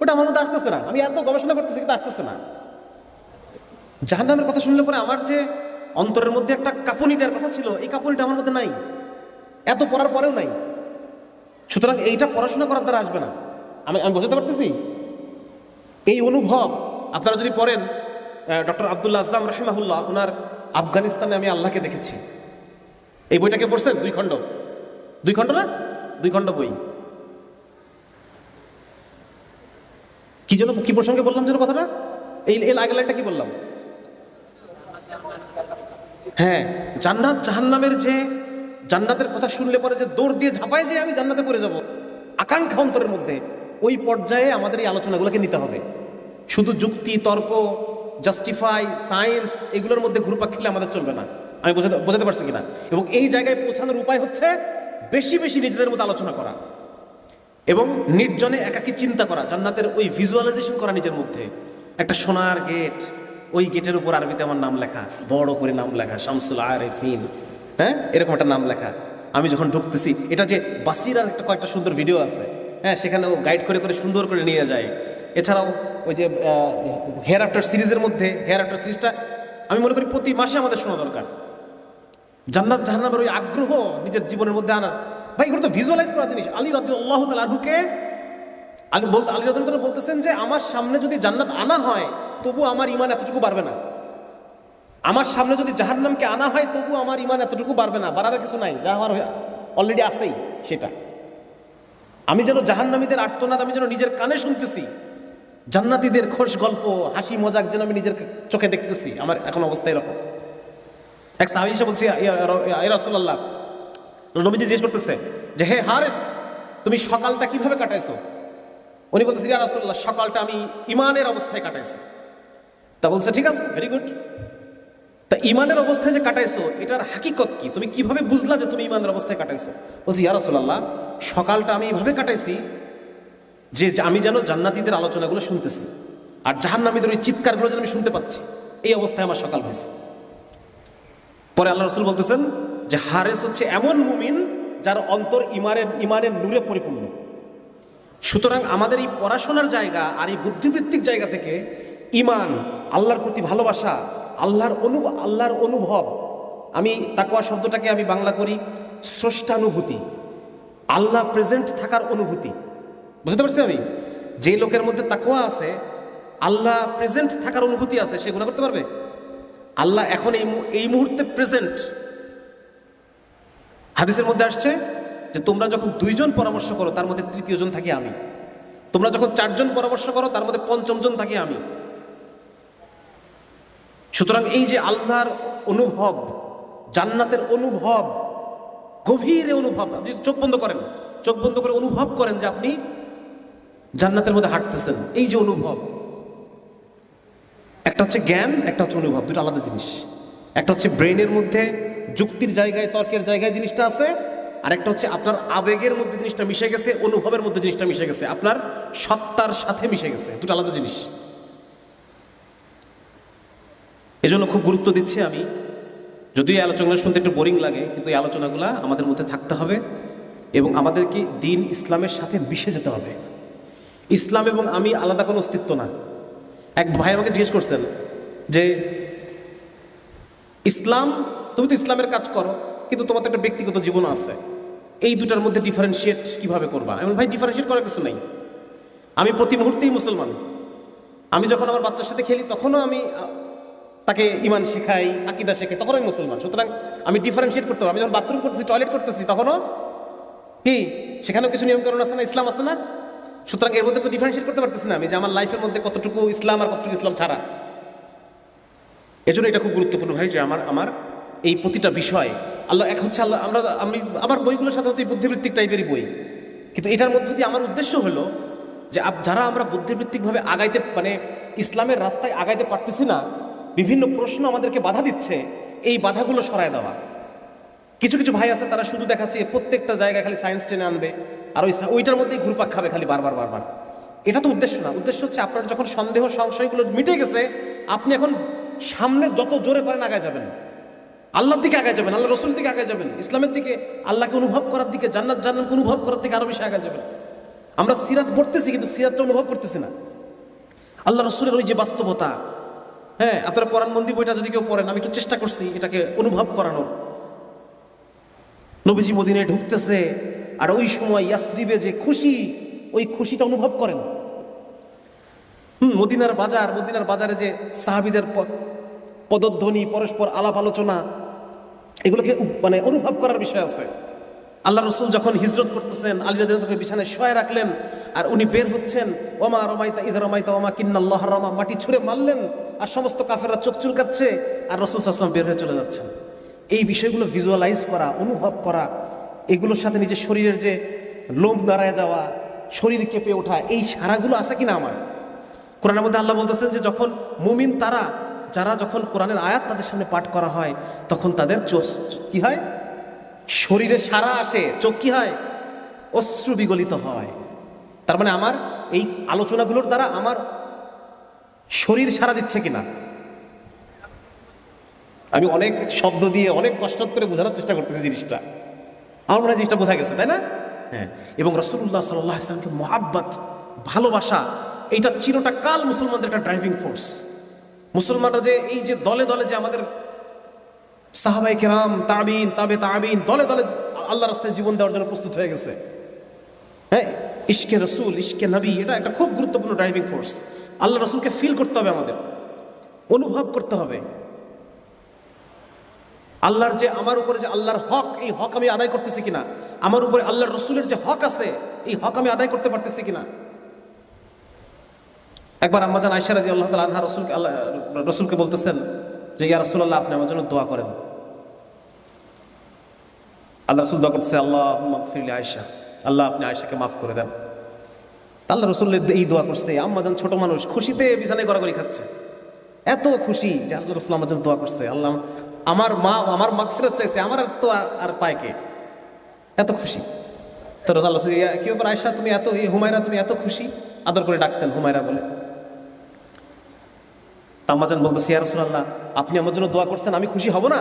Speaker 1: ওটা আমার মধ্যে আসতেছে না। আমি এত গবেষণা করতেছি কিন্তু আসতেছে না। জাহান্নামের কথা শুনলে পরে আমার যে অন্তরের মধ্যে একটা কাঁপুনি দেওয়ার কথা ছিল, এই কাঁপুনিটা আমার মধ্যে নাই, এত পড়ার পরেও নাই। সুতরাং এইটা পড়াশোনা করার দ্বারা আসবে না। আমি বোঝাতে পারতেছি? এই অনুভব আপনারা যদি পড়েন, ডক্টর আব্দুল্লাহ আজম রাহিমাহুল্লাহ, ওনার আফগানিস্তানে আমি আল্লাহকে দেখেছি, এই বইটাকে পড়ছেন? 2 খণ্ড না, 2 খণ্ড বই। কি প্রসঙ্গে বললাম যেন কথাটা? এই আগের লাইনটা কি বললাম? হ্যাঁ, জান্নাত জাহান্নামের যে জান্নাতের কথা শুনলে পরে যে দৌড় দিয়ে ঝাঁপায় যে আমি জান্নাতে পড়ে যাব, আকাঙ্ক্ষা অন্তরের মধ্যে, ওই পর্যায়ে আমাদের এই আলোচনাগুলোকে নিতে হবে। শুধু যুক্তি, তর্ক, জাস্টিফাই, সায়েন্স এগুলোর মধ্যে ঘুরপাক খেলে আমাদের চলবে না। আমি বোঝাতে পারছি কিনা? এবং এই জায়গায় পৌঁছানোর উপায় হচ্ছে বেশি বেশি নিজেদের মধ্যে আলোচনা করা এবং নির্জনে একাকী চিন্তা করা, জান্নাতের ওই ভিজুয়ালাইজেশন করা নিজের মধ্যে। একটা সোনার গেট, ওই গেটের উপর আরবিতে আমার নাম লেখা, বড় করে নাম লেখা, শামসুল আরেফিন, হ্যাঁ, এরকম একটা নাম লেখা। আমি যখন ঢুকতেছি, এটা যে বাসিরার কয়েকটা সুন্দর ভিডিও আছে, হ্যাঁ, সেখানেও গাইড করে করে সুন্দর করে নিয়ে যায়। এছাড়াও ওই যে হেয়ার আফটার সিরিজের মধ্যে, হেয়ার আফটার সিরিজটা আমি মনে করি প্রতি মাসে আমাদের শোনা দরকার। জান্নাত জাহান্নামের ওই আগ্রহ নিজের জীবনের মধ্যে আনার, ভাই এগুলো তো ভিজুয়ালাইজ করা জিনিস। আলী রাদিয়াল্লাহু তাআলা আনহুকে আলী রাদিয়াল্লাহু তাআলা বলতেছেন যে আমার সামনে যদি জান্নাত আনা হয় তবু আমার ঈমান এতটুকু বাড়বে না, আমার সামনে যদি জাহান্নামকে আনা হয় তবু আমার ঈমান এতটুকু বাড়বে না, বাড়ার কিছু নাই, যা আমার অলরেডি আছেই সেটা। আমি যেন জাহান্নামীদের আর্তনাদ আমি যেন নিজের কানে শুনতেছি, জান্নাতীদের খোশ গল্প, হাসি মজাক যেন আমি নিজের চোখে দেখতেছি। আমার এখন অবস্থা এরকম। এক সাহাবী এসে বলছি, ইয়া রাসূলুল্লাহ, নবীজি জিজ্ঞেস করতেছে যে হে হারিস, তুমি সকালটা কিভাবে কাটাইছো? উনি বলতেছে, ইয়া রাসূলুল্লাহ, সকালটা আমি ঈমানের অবস্থায় কাটাইছি। তা বলছে, ঠিক আছে, ভেরি গুড। তা ঈমানের অবস্থায় যে কাটাইছো এটার হাকিকত কি? তুমি কিভাবে বুঝলা যে তুমি ঈমানের অবস্থায় কাটাইছো? বলছি, ইয়া রাসূলুল্লাহ, সকালটা আমি এইভাবে কাটাইছি যে আমি যেন জান্নাতীদের আলোচনাগুলো শুনতেছি আর জাহান্নামীদের ওই চিৎকারগুলো যেন আমি শুনতে পাচ্ছি, এই অবস্থায় আমার সকাল হয়েছে। পরে আল্লাহ রাসূল বলতেছেন যে হারেস হচ্ছে এমন মুমিন যার অন্তর ঈমানের নূরে পরিপূর্ণ। সুতরাং আমাদের এই পড়াশোনার জায়গা আর এই বুদ্ধিবৃত্তিক জায়গা থেকে ঈমান, আল্লাহর প্রতি ভালোবাসা, আল্লাহর অনুভব, আমি তাকওয়া শব্দটাকে আমি বাংলা করি স্রষ্টানুভূতি, আল্লাহ প্রেজেন্ট থাকার অনুভূতি। বুঝতে পারছি? আমি যে লোকের মধ্যে তাকওয়া আছে, আল্লাহ প্রেজেন্ট থাকার অনুভূতি আছে, সে গুনাহ করতে পারবে? আল্লাহ এখন এই মুহূর্তে প্রেজেন্ট। হাদিসের মধ্যে আসছে যে তোমরা যখন 2 জন পরামর্শ করো তার মধ্যে 3য় জন থাকি আমি, তোমরা যখন 4 জন পরামর্শ করো তার মধ্যে 5ম জন থাকি আমি। সুতরাং এই যে আল্লাহর অনুভব, জান্নাতের অনুভব, গভীর অনুভব, আপনি চোখ বন্ধ করে অনুভব করেন যে আপনি জান্নাতের মধ্যে হাঁটতেছেন। এই যে অনুভব, একটা হচ্ছে জ্ঞান, একটা হচ্ছে অনুভব, দুটো আলাদা জিনিস। একটা হচ্ছে ব্রেনের মধ্যে যুক্তির জায়গায়, তর্কের জায়গায় জিনিসটা আছে, আর একটা হচ্ছে আপনার আবেগের মধ্যে জিনিসটা মিশে গেছে, অনুভবের মধ্যে জিনিসটা মিশে গেছে, আপনার সত্তার সাথে মিশে গেছে, দুটো আলাদা জিনিস। এজন্য খুব গুরুত্ব দিচ্ছি আমি, যদিও এই আলোচনাগুলো শুনতে একটু বোরিং লাগে, কিন্তু এই আলোচনাগুলো আমাদের মধ্যে থাকতে হবে এবং আমাদেরকে দিন ইসলামের সাথে মিশে যেতে হবে। ইসলাম এবং আমি আলাদা কোনো অস্তিত্ব না। এক ভাই আমাকে জিজ্ঞেস করছেন যে ইসলাম, তুমি তো ইসলামের কাজ করো কিন্তু তোমার তো একটা ব্যক্তিগত জীবন আছে, এই দুটার মধ্যে ডিফারেন্সিয়েট কিভাবে করবা? এমন ভাই, ডিফারেন্সিয়েট করার কিছু নাই। আমি প্রতি মুহূর্তেই মুসলমান। আমি যখন আমার বাচ্চার সাথে খেলি তখনও আমি তাকে ঈমান শেখাই, আকীদা শেখাই, তখন আমি মুসলমান। সুতরাং আমি ডিফারেন্সিয়েট করতে পারবো। আমি যখন বাথরুম করতেছি, টয়লেট করতেছি, তখনও কি সেখানেও কিছু নিয়মকানুন আছে না, ইসলাম আছে না? সুতরাং এর মধ্যে তো ডিফারেন্সিয়েট করতে পারতেছি না আমি যে আমার লাইফের মধ্যে কতটুকু ইসলাম আর কতটুকু ইসলাম ছাড়া। এজন্য এটা খুব গুরুত্বপূর্ণ ভাই যে আমার এই প্রতিটা বিষয় আল্লাহ এক হচ্ছে আল্লাহ আমি আমার বইগুলো সাধারণত এই বুদ্ধিবৃত্তিক টাইপেরই বই, কিন্তু এটার মধ্য দিয়ে আমার উদ্দেশ্য হলো যে যারা আমরা বুদ্ধিবৃত্তিকভাবে আগাইতে মানে ইসলামের রাস্তায় আগাইতে পারতেছি না, বিভিন্ন প্রশ্ন আমাদেরকে বাধা দিচ্ছে, এই বাধাগুলো সরায় দেওয়া। কিছু কিছু ভাই আছে তারা শুধু দেখাচ্ছে প্রত্যেকটা জায়গায় খালি সায়েন্স টেনে আনবে আর ওইটার মধ্যেই ঘুরপাক খাবে খালি বারবার বারবার। এটা তো উদ্দেশ্য না। উদ্দেশ্য হচ্ছে আপনার যখন সন্দেহ সংশয়গুলো মিটে গেছে, আপনি এখন সামনে যত জোরে পারেন আগায় যাবেন, আল্লাহর দিকে আগায় যাবেন, আল্লাহ রসুল দিকে আগায় যাবেন, ইসলামের দিকে, আল্লাহকে অনুভব করার দিকে, জান্নাতকে অনুভব করার দিকে আরো বেশি আগায় যাবেন। আমরা সিরাত পড়তেছি কিন্তু সিরাতটা অনুভব করতেছি না, আল্লাহ রসুলের ওই যে বাস্তবতা। হ্যাঁ, আপনারা কোরআনবন্দি বইটা যদি কেউ পড়েন, আমি একটু চেষ্টা করছি এটাকে অনুভব করানোর। নবীজি মদিনায় ঢুকতেছে আর ওই সময় ইয়াসরিবে যে খুশি, ওই খুশিটা অনুভব করেন। মদিনার বাজারে যে সাহাবীদের পদধ্বনি, পরস্পর আলাপ আলোচনা, এগুলোকে মানে অনুভব করার বিষয় আছে। আল্লাহ রসুল যখন হিজরত করতেছেন, আলী রাদিয়াল্লাহু তাআলা বিছানায় শোয়া রাখলেন আর উনি বের হচ্ছেন, ওমা রমাইতা ইযা রমাইতা ওমা কিন্নাল্লাহ রামা, মাটি ছুঁড়ে মারলেন আর সমস্ত কাফেররা চোখ চুলকাচ্ছে আর রাসূল সাল্লাল্লাহু আলাইহি ওয়াসাল্লাম বের হয়ে চলে যাচ্ছেন। এই বিষয়গুলো ভিজুয়ালাইজ করা, অনুভব করা, এগুলোর সাথে নিজের শরীরের যে লোম দাঁড়ায় যাওয়া, শরীর কেঁপে ওঠা, এই সারাগুলো আছে কিনা আমার? কোরআনের মধ্যে আল্লাহ বলতেছেন যে যখন মুমিন তারা যারা যখন কোরআনের আয়াত তাদের সামনে পাঠ করা হয়, তখন তাদের চোখ কি হয়, শরীরে সারা আসে, চোখ কি হয়, অশ্রু বিগলিত হয়। তার মানে আমার এই আলোচনাগুলোর দ্বারা আমার শরীর সারা দিচ্ছে কিনা। আমি অনেক শব্দ দিয়ে অনেক কষ্ট করে বোঝানোর চেষ্টা করতেছি জিনিসটা, আমার মনে হয় জিনিসটা বোঝা গেছে, তাই না? হ্যাঁ। এবং রাসূলুল্লাহ সাল্লাল্লাহু আলাইহি ওয়াসাল্লামকে মহাব্বত, ভালোবাসা, এইটা চিরটা কাল মুসলমানদের একটা ড্রাইভিং ফোর্স। মুসলমানরা যে এই যে দলে দলে যে আমাদের সাহাবায়ে কেরাম, তাবিন, তাবিন দলে দলে আল্লাহ রাস্তায় জীবন দেওয়ার জন্য প্রস্তুত হয়ে গেছে। হ্যাঁ, ইশকে রসুল, ইশকে নবী, এটা একটা খুব গুরুত্বপূর্ণ ড্রাইভিং ফোর্স। আল্লাহ রসুলকে ফিল করতে হবে, আমাদের অনুভব করতে হবে। আল্লাহর যে আমার উপরে যে আল্লাহর হক, এই হক আমি আদায় করতেছি কিনা, আমার উপরে আল্লাহর রসুলের যে হক আছে, এই হক আমি আদায় করতে পারতেছি কিনা। একবার আম্মাজান আয়েশা রাদিয়াল্লাহু তাআলা আনহা রসুলকে বলতেছেন যে ইয়া রাসূলুল্লাহ, আপনি আমার জন্য দোয়া করেন। আল্লাহ রসুল দোয়া করতেছে, আল্লাহুম্মা গফিরলি আয়েশা, আল্লাহ আপনি আয়েশাকে মাফ করে দেন। আল্লাহ রসুলের এই দোয়া করছে, আম্মাজান ছোট মানুষ খুশিতে বিছানায় গড়াগড়ি খাচ্ছে, এত খুশি যে আল্লাহ রসুল আমার জন্য দোয়া করছে, আল্লাহ আমার মা আমার মাগফিরাত চাইছে, আমার তো আর পায় কে, এত খুশি। তো আল্লাহ কি ব্যাপার আয়েশা, তুমি এত, হুমায়রা তুমি এত খুশি? আদর করে ডাকতেন হুমায়রা বলে। আম্মাজান বলতেছে, ইয়া রাসূলুল্লাহ, আপনি আমার জন্য দোয়া করছেন, আমি খুশি হব না?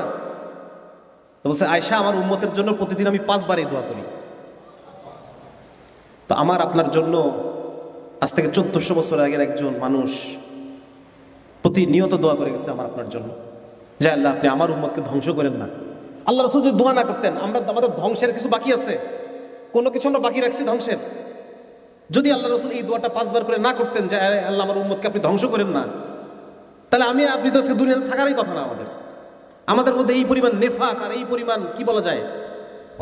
Speaker 1: তো বলছে, আয়েশা, আমার উম্মতের জন্য প্রতিদিন আমি 5 বারই দোয়া করি। তো আমার আপনার জন্য আজ থেকে 1400 বছর আগের একজন মানুষ প্রতিনিয়ত দোয়া করে গেছে আমার আপনার জন্য, যে আল্লাহ আপনি আমার উম্মতকে ধ্বংস করেন না। আল্লাহ রাসূল যদি দোয়া না করতেন, আমাদের ধ্বংসের কিছু বাকি আছে, কোনো কিছু আমরা বাকি রাখছি ধ্বংসের। যদি আল্লাহ রাসূল এই দোয়াটা 5 বার করে না করতেন যে আল্লাহ আমার উম্মতকে আপনি ধ্বংস করেন না, তাহলে আপনি তো আজকে দুনিয়াতে থাকারই কথা না। আমাদের মধ্যে এই পরিমাণ নেফাক আর এই পরিমাণ কি বলা যায়,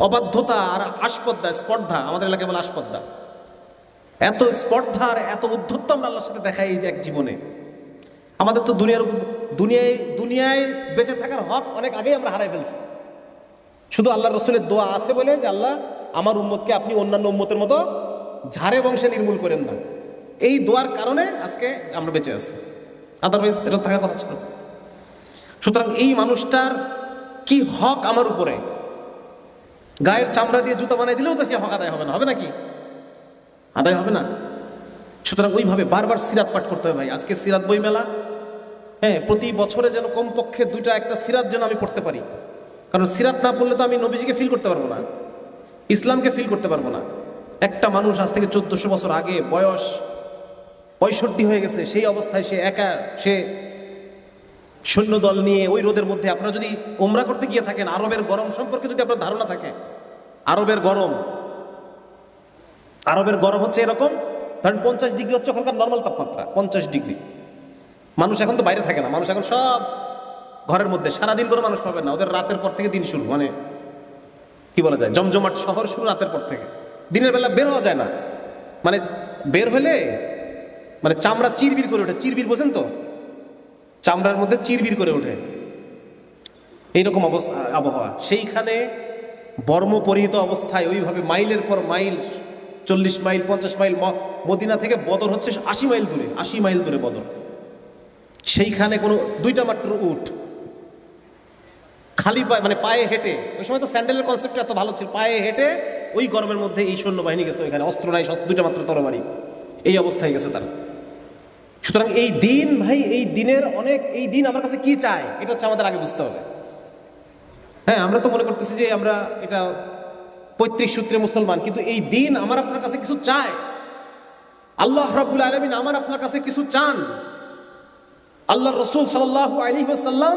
Speaker 1: অবাধ্যতা আর আস্পর্ধা, স্পর্ধা, আমাদের এলাকায় বলে আস্পর্ধা, এত স্পর্ধা আর এত উদ্ধত্ত আমরা আল্লাহর সাথে দেখাই এই যে এক জীবনে। আমাদের তো দুনিয়ায় বেঁচে থাকার হক অনেক আগেই আমরা হারাই ফেলছি, শুধু আল্লাহ রসুলের দোয়া আছে বলে যে আল্লাহ আমার উম্মতকে আপনি অন্যান্য উম্মতের মতো ঝাড়ে বংশে নির্মূল করেন না, এই দোয়ার কারণে আজকে আমরা বেঁচে আছি, আদারওয়াইজ এটা থাকার কথা ছিল। সুতরাং এই মানুষটার কি হক আমার উপরে, গায়ের চামড়া দিয়ে জুতা বানাই দিলেও তো সে হক আদায় হবে না, হবে নাকি? আদায় হবে না। সুতরাং ওইভাবে বারবার সিরাত পাঠ করতে হবে ভাই। আজকে সিরাত বই মেলা, হ্যাঁ, প্রতি বছরে যেন কমপক্ষে 2টা 1টা সিরাত যেন আমি পড়তে পারি, কারণ সিরাত না পড়লে তো আমি নবীজিকে ফিল করতে পারবো না, ইসলামকে ফিল করতে পারবো না। একটা মানুষ আজ থেকে 1400 বছর আগে, বয়স 65 হয়ে গেছে, সেই অবস্থায় সে একা, সে সৈন্যদল নিয়ে ওই রোদের মধ্যে, আপনারা যদি উমরা করতে গিয়ে থাকেন, আরবের গরম সম্পর্কে যদি আপনার ধারণা থাকে, আরবের গরম হচ্ছে এরকম, ধরেন 50 ডিগ্রি হচ্ছে ওখানকার নর্মাল তাপমাত্রা, 50 ডিগ্রি। মানুষ এখন তো বাইরে থাকে না, মানুষ এখন সব ঘরের মধ্যে, সারাদিন করে মানুষ পাবেন না, ওদের রাতের পর থেকে দিন শুরু, মানে কি বলা যায়, জমজমাট শহর শুরু রাতের পর থেকে, দিনের বেলা বের হওয়া যায় না। মানে বের হলে মানে চামড়া চিরবির করে ওঠে, চিরবির বোঝেন তো, চামড়ার মধ্যে চিরবির করে ওঠে, এইরকম অবস্থা আবহাওয়া। সেইখানে বর্ম পরিহিত অবস্থায় ওইভাবে মাইলের পর মাইল, 40 মাইল 50 মাইল, মদিনা থেকে বদর হচ্ছে 80 মাইল দূরে, 80 মাইল দূরে বদর। সেইখানে কোনো দুইটা মাত্র উট, খালি পায়ে মানে পায়ে হেঁটে, ওই সময় তো স্যান্ডেলের কনসেপ্টটা এত ভালো ছিল, পায়ে হেঁটে ওই গরমের মধ্যে এই সৈন্যবাহিনী গেছে ওইখানে, অস্ত্র নাই, দুইটা মাত্র তরবারি, এই অবস্থায় গেছে তারা। সুতরাং এই দিন ভাই, এই দিনের অনেক, এই দিন আমার কাছে কি চায় এটা হচ্ছে আমাদের আগে বুঝতে হবে। হ্যাঁ, আমরা তো মনে করতেছি যে আমরা এটা পৈতৃক সূত্রে মুসলমান, কিন্তু এই দিন আমার আপনার কাছে কিছু চায়। আল্লাহ রাব্বুল আলামিন আমার আপনার কাছে কিছু চান। আল্লাহ রসুল সাল্লাল্লাহু আলাইহি ওয়াসাল্লাম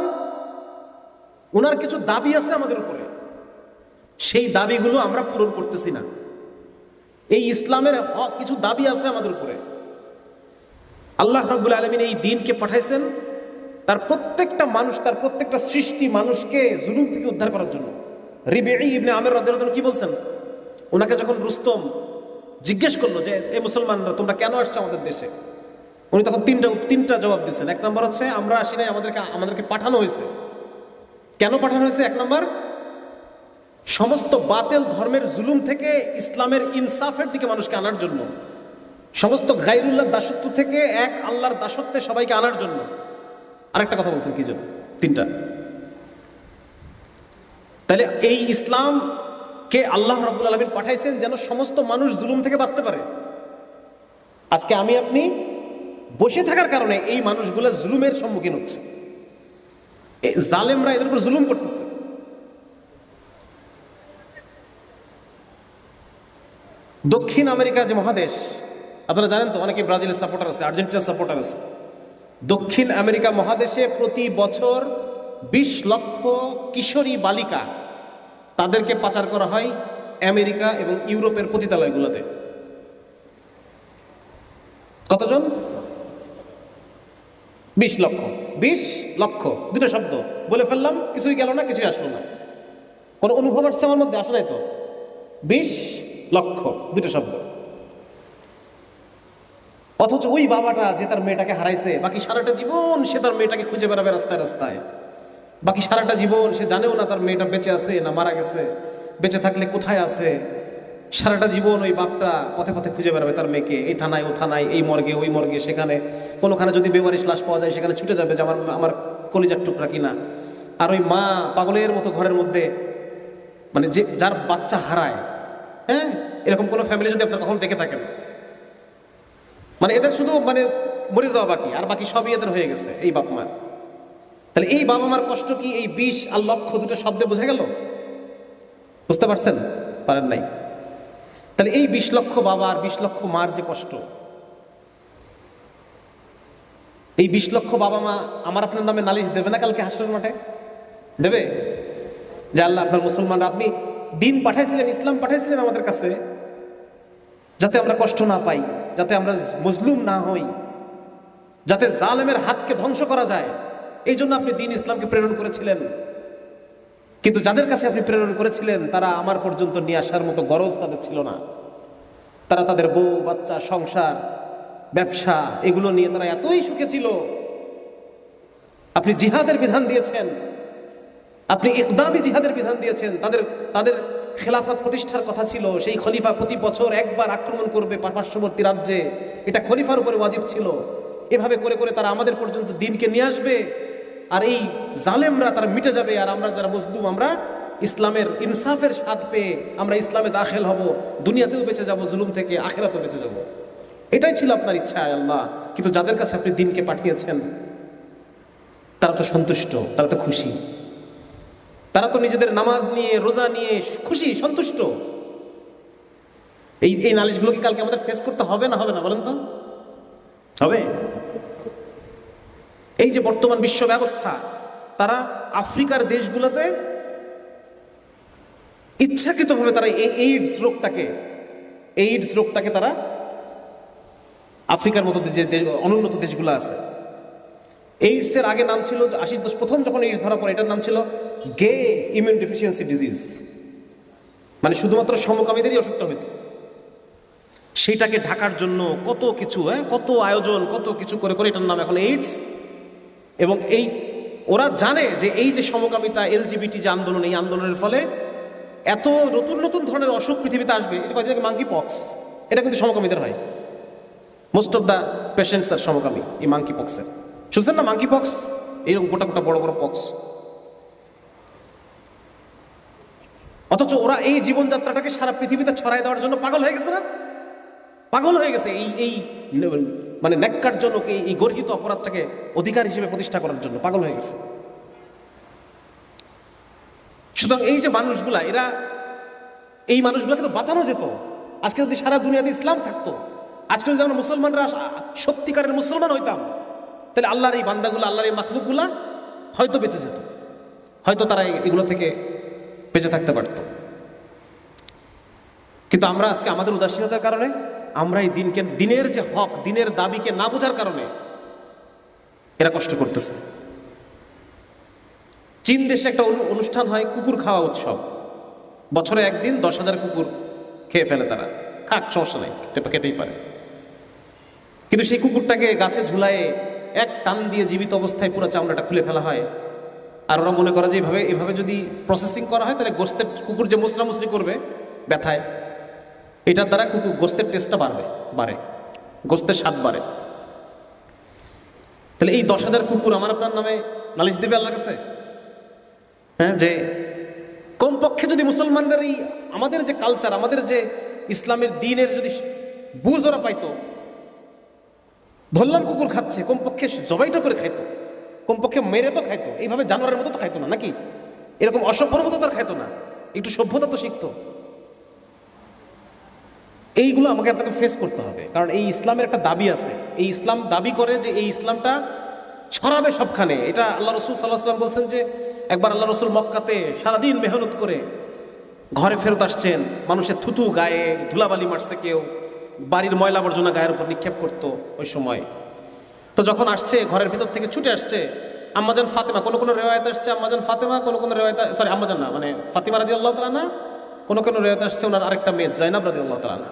Speaker 1: ওনার কিছু দাবি আছে আমাদের উপরে, সেই দাবিগুলো আমরা পূরণ করতেছি না। এই ইসলামের কিছু দাবি আছে আমাদের উপরে। আল্লাহ রাব্বুল আলামিন এই দিনকে পাঠাইছেন তার প্রত্যেকটা মানুষ, তার প্রত্যেকটা সৃষ্টি মানুষকে জুলুম থেকে উদ্ধার করার জন্য। রিবিঈ ইবনে আমির রাদিয়াল্লাহু আনহু কি বলছেন, ওনাকে যখন রুস্তম জিজ্ঞেস করলো যে এই মুসলমানরা তোমরা কেন আসছো আমাদের দেশে, উনি তখন তিনটা জবাব দিয়েছেন। এক নম্বর হচ্ছে আমরা আসি নাই, আমাদেরকে পাঠানো হয়েছে। কেন পাঠানো হয়েছে? এক নম্বর, সমস্ত বাতিল ধর্মের জুলুম থেকে ইসলামের ইনসাফের দিকে মানুষকে আনার জন্য, সমস্ত গায়রুল্লাহ দাসত্ব থেকে এক আল্লাহর দাসত্বে সবাইকে আনার জন্য। আরেকটা কথা বলছেন কি জন্য? তিনটা। তাহলে এই ইসলামকে আল্লাহ রাব্বুল আলামিন পাঠাইছেন যেন সমস্ত মানুষ জুলুম থেকে বাঁচতে পারে। আজকে আমি আপনি বসে থাকার কারণে এই মানুষগুলো জুলুমের সম্মুখীন হচ্ছে, জালেমরা এদের উপর জুলুম করতেছে। দক্ষিণ আমেরিকা যে মহাদেশ, আপনারা জানেন তো, অনেকে ব্রাজিলের সাপোর্টার আছে, আর্জেন্টিনার সাপোর্টার আছে। দক্ষিণ আমেরিকা মহাদেশে প্রতি বছর 20 লক্ষ কিশোরী বালিকা তাদেরকে পাচার করা হয় আমেরিকা এবং ইউরোপের পতিতালয়গুলোতে। কতজন? 20 লক্ষ। 20 লক্ষ দুটো শব্দ বলে ফেললাম, কিছুই গেল না, কিছুই আসলো না। কোনো অনুভব আসছে আমার মধ্যে? আসে নাই তো। 20 লক্ষ দুটো শব্দ। অথচ ওই বাবাটা যে তার মেয়েটাকে হারাইছে, বাকি সারাটা জীবন সে তার মেয়েটাকে খুঁজে বেড়াবে রাস্তায় রাস্তায়। বাকি সারাটা জীবন সে জানেও না তার মেয়েটা বেঁচে আছে না মারা গেছে, বেঁচে থাকলে কোথায় আছে। সারাটা জীবন ওই বাপটা পথে পথে খুঁজে বেড়াবে তার মেয়েকে, এই থানায় ও থানায়, এই মর্গে ওই মর্গে, সেখানে কোনোখানে যদি বেওয়ারিশ লাশ পাওয়া যায় সেখানে ছুটে যাবে যে আমার কলিজার টুকরা কিনা। আর ওই মা পাগলের মতো ঘরের মধ্যে, মানে যে যার বাচ্চা হারায়, হ্যাঁ, এরকম কোনো ফ্যামিলি যদি আপনারা কখন দেখে থাকেন, মানে এদের শুধু মানে মরে যাওয়া বাকি, আর বাকি সবই এদের হয়ে গেছে এই বাপ মার। তাহলে এই বাবা মার কষ্ট কি এই 20 আর লক্ষ দুটো শব্দে বোঝা গেল? বুঝতে পারছেন? পারেন নাই। তাহলে এই 20 লক্ষ বাবা আর 20 লক্ষ মার যে কষ্ট, এই 20 লক্ষ বাবা মা আমার আপনার নামে নালিশ দেবে না কালকে হাসরের মাঠে? দেবে যে আল্লাহ আপনার মুসলমানরা, আপনি দিন পাঠাইছিলেন, ইসলাম পাঠাইছিলেন আমাদের কাছে যাতে আমরা কষ্ট না পাই, যাতে আমরা মজলুম না হই, যাতে জালেমের হাতকে ধ্বংস করা যায়, এই জন্য আপনি দিন ইসলামকে প্রেরণ করেছিলেন। কিন্তু যাদের কাছে আপনি প্রেরণ করেছিলেন তারা আমার পর্যন্ত নিয়ে আসার মতো গরজ তাদের ছিল না। তারা তাদের বউ বাচ্চা, সংসার, ব্যবসা, এগুলো নিয়ে তারা এতই সুখে ছিল। আপনি জিহাদের বিধান দিয়েছেন, আপনি ইকদামি জিহাদের বিধান দিয়েছেন। তাদের খেলাফত প্রতিষ্ঠার কথা ছিল, সেই খলিফা প্রতি বছর একবার আক্রমণ করবে পার্শ্ববর্তী রাজ্যে, এটা খলিফার উপরে ওয়াজিব ছিল। এভাবে করে করে তারা আমাদের পর্যন্ত দিনকে নিয়ে আসবে, আর এই জালেমরা তারা মিটে যাবে, আর আমরা যারা মজলুম আমরা ইসলামের ইনসাফের স্বাদ পেয়ে আমরা ইসলামে দাখিল হব, দুনিয়াতেও বেঁচে যাব জুলুম থেকে, আখিরাতেও বেঁচে যাব। এটাই ছিল আপনার ইচ্ছা আল্লাহ। কিন্তু যাদের কাছে আপনি দিনকে পাঠিয়েছেন তারা তো সন্তুষ্ট, তারা তো খুশি, তারা তো নিজেদের নামাজ নিয়ে, রোজা নিয়ে খুশি, সন্তুষ্ট। এই নালিশগুলো কি কালকে আমাদের ফেস করতে হবে না হবে না বলেন তো? হবে। এই যে বর্তমান বিশ্ব ব্যবস্থা, তারা আফ্রিকার দেশগুলোতে ইচ্ছাকৃতভাবে তারা এই এইডস রোগটাকে তারা আফ্রিকার মতো যে অনুন্নত দেশগুলো আছে, এইডসের আগে নাম ছিল 80 প্রথম যখন এইডস ধরা পড়ে এটার নাম ছিল গে ইমিউন ডেফিসিয়েন্সি ডিজিজ, মানে শুধুমাত্র সমকামীদেরই অসুখটা হইতো। সেইটাকে ঢাকার জন্য কত কিছু, কত আয়োজন, কত কিছু করে করে, এটার নাম এখন এইডস। এবং ওরা জানে যে এই যে সমকামিতা, এলজিবিটি যে আন্দোলন, এই আন্দোলনের ফলে এত নতুন নতুন ধরনের অসুখ পৃথিবীতে আসবে। এই যে কয়েকদিন আগে মাঙ্কি পক্স, এটা কিন্তু সমকামীদের হয়। মোস্ট অফ দ্য পেশেন্টস আর সমকামী এই মাঙ্কি পক্সের। শুনছেন না মাঙ্কি পক্স? এইরকম গোটা গোটা বড় বড় পক্স। অথচ ওরা এই জীবনযাত্রাটাকে সারা পৃথিবীতে ছড়াই দেওয়ার জন্য পাগল হয়ে গেছে না? পাগল হয়ে গেছে এই মানে ন্যাক্কারজনক এই গর্হিত অপরাধটাকে অধিকার হিসেবে প্রতিষ্ঠা করার জন্য পাগল হয়ে গেছে। সুতরাং এই যে মানুষগুলা, এই মানুষগুলাকে তো বাঁচানো যেত। আজকে যদি সারা দুনিয়াতে ইসলাম থাকতো, আজকে যদি আমরা মুসলমানরা সত্যিকারের মুসলমান হইতাম, তাহলে আল্লাহর এই বান্দাগুলো, আল্লাহর এই মাখলুকগুলা হয়তো বেঁচে যেত, হয়তো তারা এগুলো থেকে বেঁচে থাকতে পারত। কিন্তু আমরা আজকে আমাদের উদাসীনতার কারণে, আমরা এই দিনের যে হক, দিনের দাবিকে না বোঝার কারণে এরা কষ্ট করতেছে। চীন দেশে একটা অনুষ্ঠান হয়, কুকুর খাওয়া উৎসব। বছরে একদিন 10,000 কুকুর খেয়ে ফেলে তারা। খাক, সমস্যা নেই, খেতেই পারে। কিন্তু সেই কুকুরটাকে গাছে ঝুলায়ে এক টান দিয়ে জীবিত অবস্থায় পুরো চামড়াটা খুলে ফেলা হয়। আর ওরা মনে করে যে এভাবে যদি প্রসেসিং করা হয়, তাহলে কুকুর যে মুসরামুসরি করবে ব্যথায়, এটার দ্বারা গোস্তের টেস্টটা বাড়ে, গোস্তের স্বাদ বাড়ে। তাহলে এই 10,000 কুকুর আমার আপনার নামে নালিশ দেবে আল্লাহর কাছে? হ্যাঁ, যে কমপক্ষে যদি মুসলমানদের আমাদের যে কালচার, আমাদের যে ইসলামের দিনের যদি বুঝ ওরা পাইতো, ধরলাম কুকুর খাচ্ছে, কমপক্ষে জবাইটা করে খাইতো, কমপক্ষে মেরে তো খাইতো, এইভাবে জানোয়ারের মতো তো খাইতো না, নাকি এরকম অসভ্যর মতো তো আর খাইতো না, একটু সভ্যতা তো শিখতো। এইগুলো আমাকে আপনাকে ফেস করতে হবে, কারণ এই ইসলামের একটা দাবি আছে। এই ইসলাম দাবি করে যে এই ইসলামটা ছড়াবে সবখানে। এটা আল্লাহ রসুল সাল্লাহ সাল্লাম বলছেন যে একবার আল্লাহ রসুল মক্কাতে সারাদিন মেহনত করে ঘরে ফেরত আসছেন, মানুষের থুতু গায়ে ধুলাবালি মারছে, কেউ বাড়ির ময়লা আবর্জনা গায়ের উপর নিক্ষেপ করতো ওই সময়। তো যখন আসছে, ঘরের ভিতর থেকে ছুটে আসছে আম্মাজান ফাতেমা, কোনো রেওয়ায়ত আসছে আম্মাজান ফাতেমা, কোনো রেওয়ায়ত, সরি আম্মাজান না, মানে ফাতিমা রাদিয়াল্লাহু তাআলা না, কোনো রেওয়ায়ত আসছে ওনার আরেকটা মেয়ে জাইনাব রাদিয়াল্লাহু তাআলা।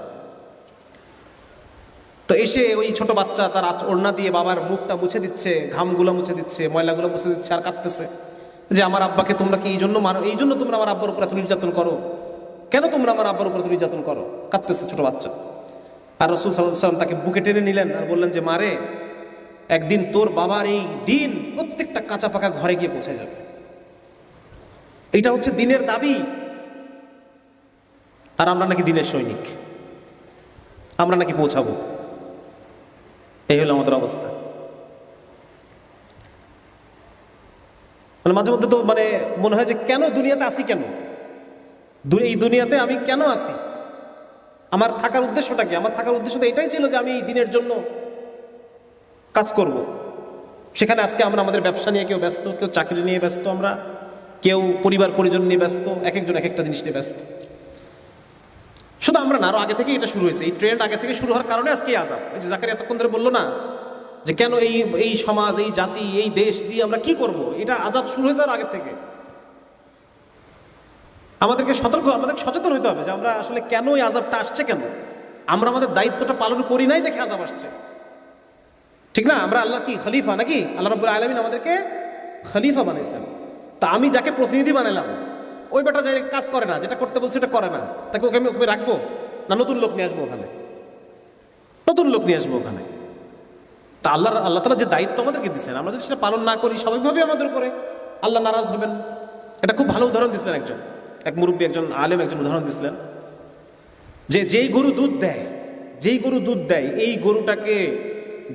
Speaker 1: তো এসে ওই ছোট বাচ্চা তার ওড়না দিয়ে বাবার মুখটা মুছে দিচ্ছে, ঘামগুলো মুছে দিচ্ছে, ময়লাগুলো মুছে দিচ্ছে, আর কাঁদতেছে যে আমার আব্বাকে তোমরা কি এই জন্য মারো, এই জন্য তোমরা আমার আব্বার উপর এত নির্যাতন করো, কেন তোমরা আমার আব্বার উপর এত নির্যাতন করো? কাঁদতেছে ছোট বাচ্চা। আর রাসূল সাল্লাল্লাহু আলাইহি ওয়াসাল্লাম তাকে বুকে টেনে নিলেন আর বললেন যে মারে, একদিন তোর বাবার এই দিন প্রত্যেকটা কাঁচা পাকা ঘরে গিয়ে পৌঁছে যাবে। এইটা হচ্ছে দিনের দাবি। আর আমরা নাকি দিনের সৈনিক, আমরা নাকি পৌঁছাবো। এই হলো আমাদের অবস্থা। মানে মাঝে মধ্যে তো মনে হয় যে কেন দুনিয়াতে আসি, কেন এই দুনিয়াতে আমি কেন আসি, আমার থাকার উদ্দেশ্যটা কি? আমার থাকার উদ্দেশ্য তো এটাই ছিল যে আমি এই দিনের জন্য কাজ করব। সেখানে আজকে আমরা আমাদের ব্যবসা নিয়ে কেউ ব্যস্ত, কেউ চাকরি নিয়ে ব্যস্ত, আমরা কেউ পরিবার পরিজন নিয়ে ব্যস্ত, এক একজন এক একটা জিনিস নিয়ে ব্যস্ত। শুধু আমরা না, আরো আগে থেকে এটা শুরু হয়েছে। এই ট্রেন্ড আগে থেকে শুরু হওয়ার কারণে আজকে আযাব। এই যে জাকারিয়া এতক্ষণ ধরে বললো না যে কেন এই সমাজ, এই জাতি, এই দেশ দিয়ে আমরা কি করব, এটা আযাব শুরু হয়েছে আর আগে থেকে। আমাদেরকে সচেতন হতে হবে যে আমরা আসলে কেন এই আযাবটা আসছে, কেন আমরা আমাদের দায়িত্বটা পালন করি নাই দেখে আযাব আসছে, ঠিক না? আমরা আল্লাহ কি খলিফা নাকি? আল্লাহ রাব্বুল আলামিন আমাদেরকে খলিফা বানাইছেন। তা আমি যাকে প্রতিনিধি বানালাম, ওই বেটা যাই কাজ করে না, যেটা করতে বলছে সেটা করে না, তাকে ওকে রাখবো না নতুন লোক নিয়ে আসবো ওখানে? নতুন লোক নিয়ে আসবো ওখানে। তা আল্লাহ তাআলা যে দায়িত্ব আমাদেরকে দিচ্ছেন, আমরা যদি সেটা পালন না করি, স্বাভাবিকভাবেই আমাদের উপরে আল্লাহ নারাজ হবেন। এটা খুব ভালো উদাহরণ দিচ্ছিলেন এক মুরব্বী, একজন আলেম একজন উদাহরণ দিচ্ছিলেন যে যেই গরু দুধ দেয়, এই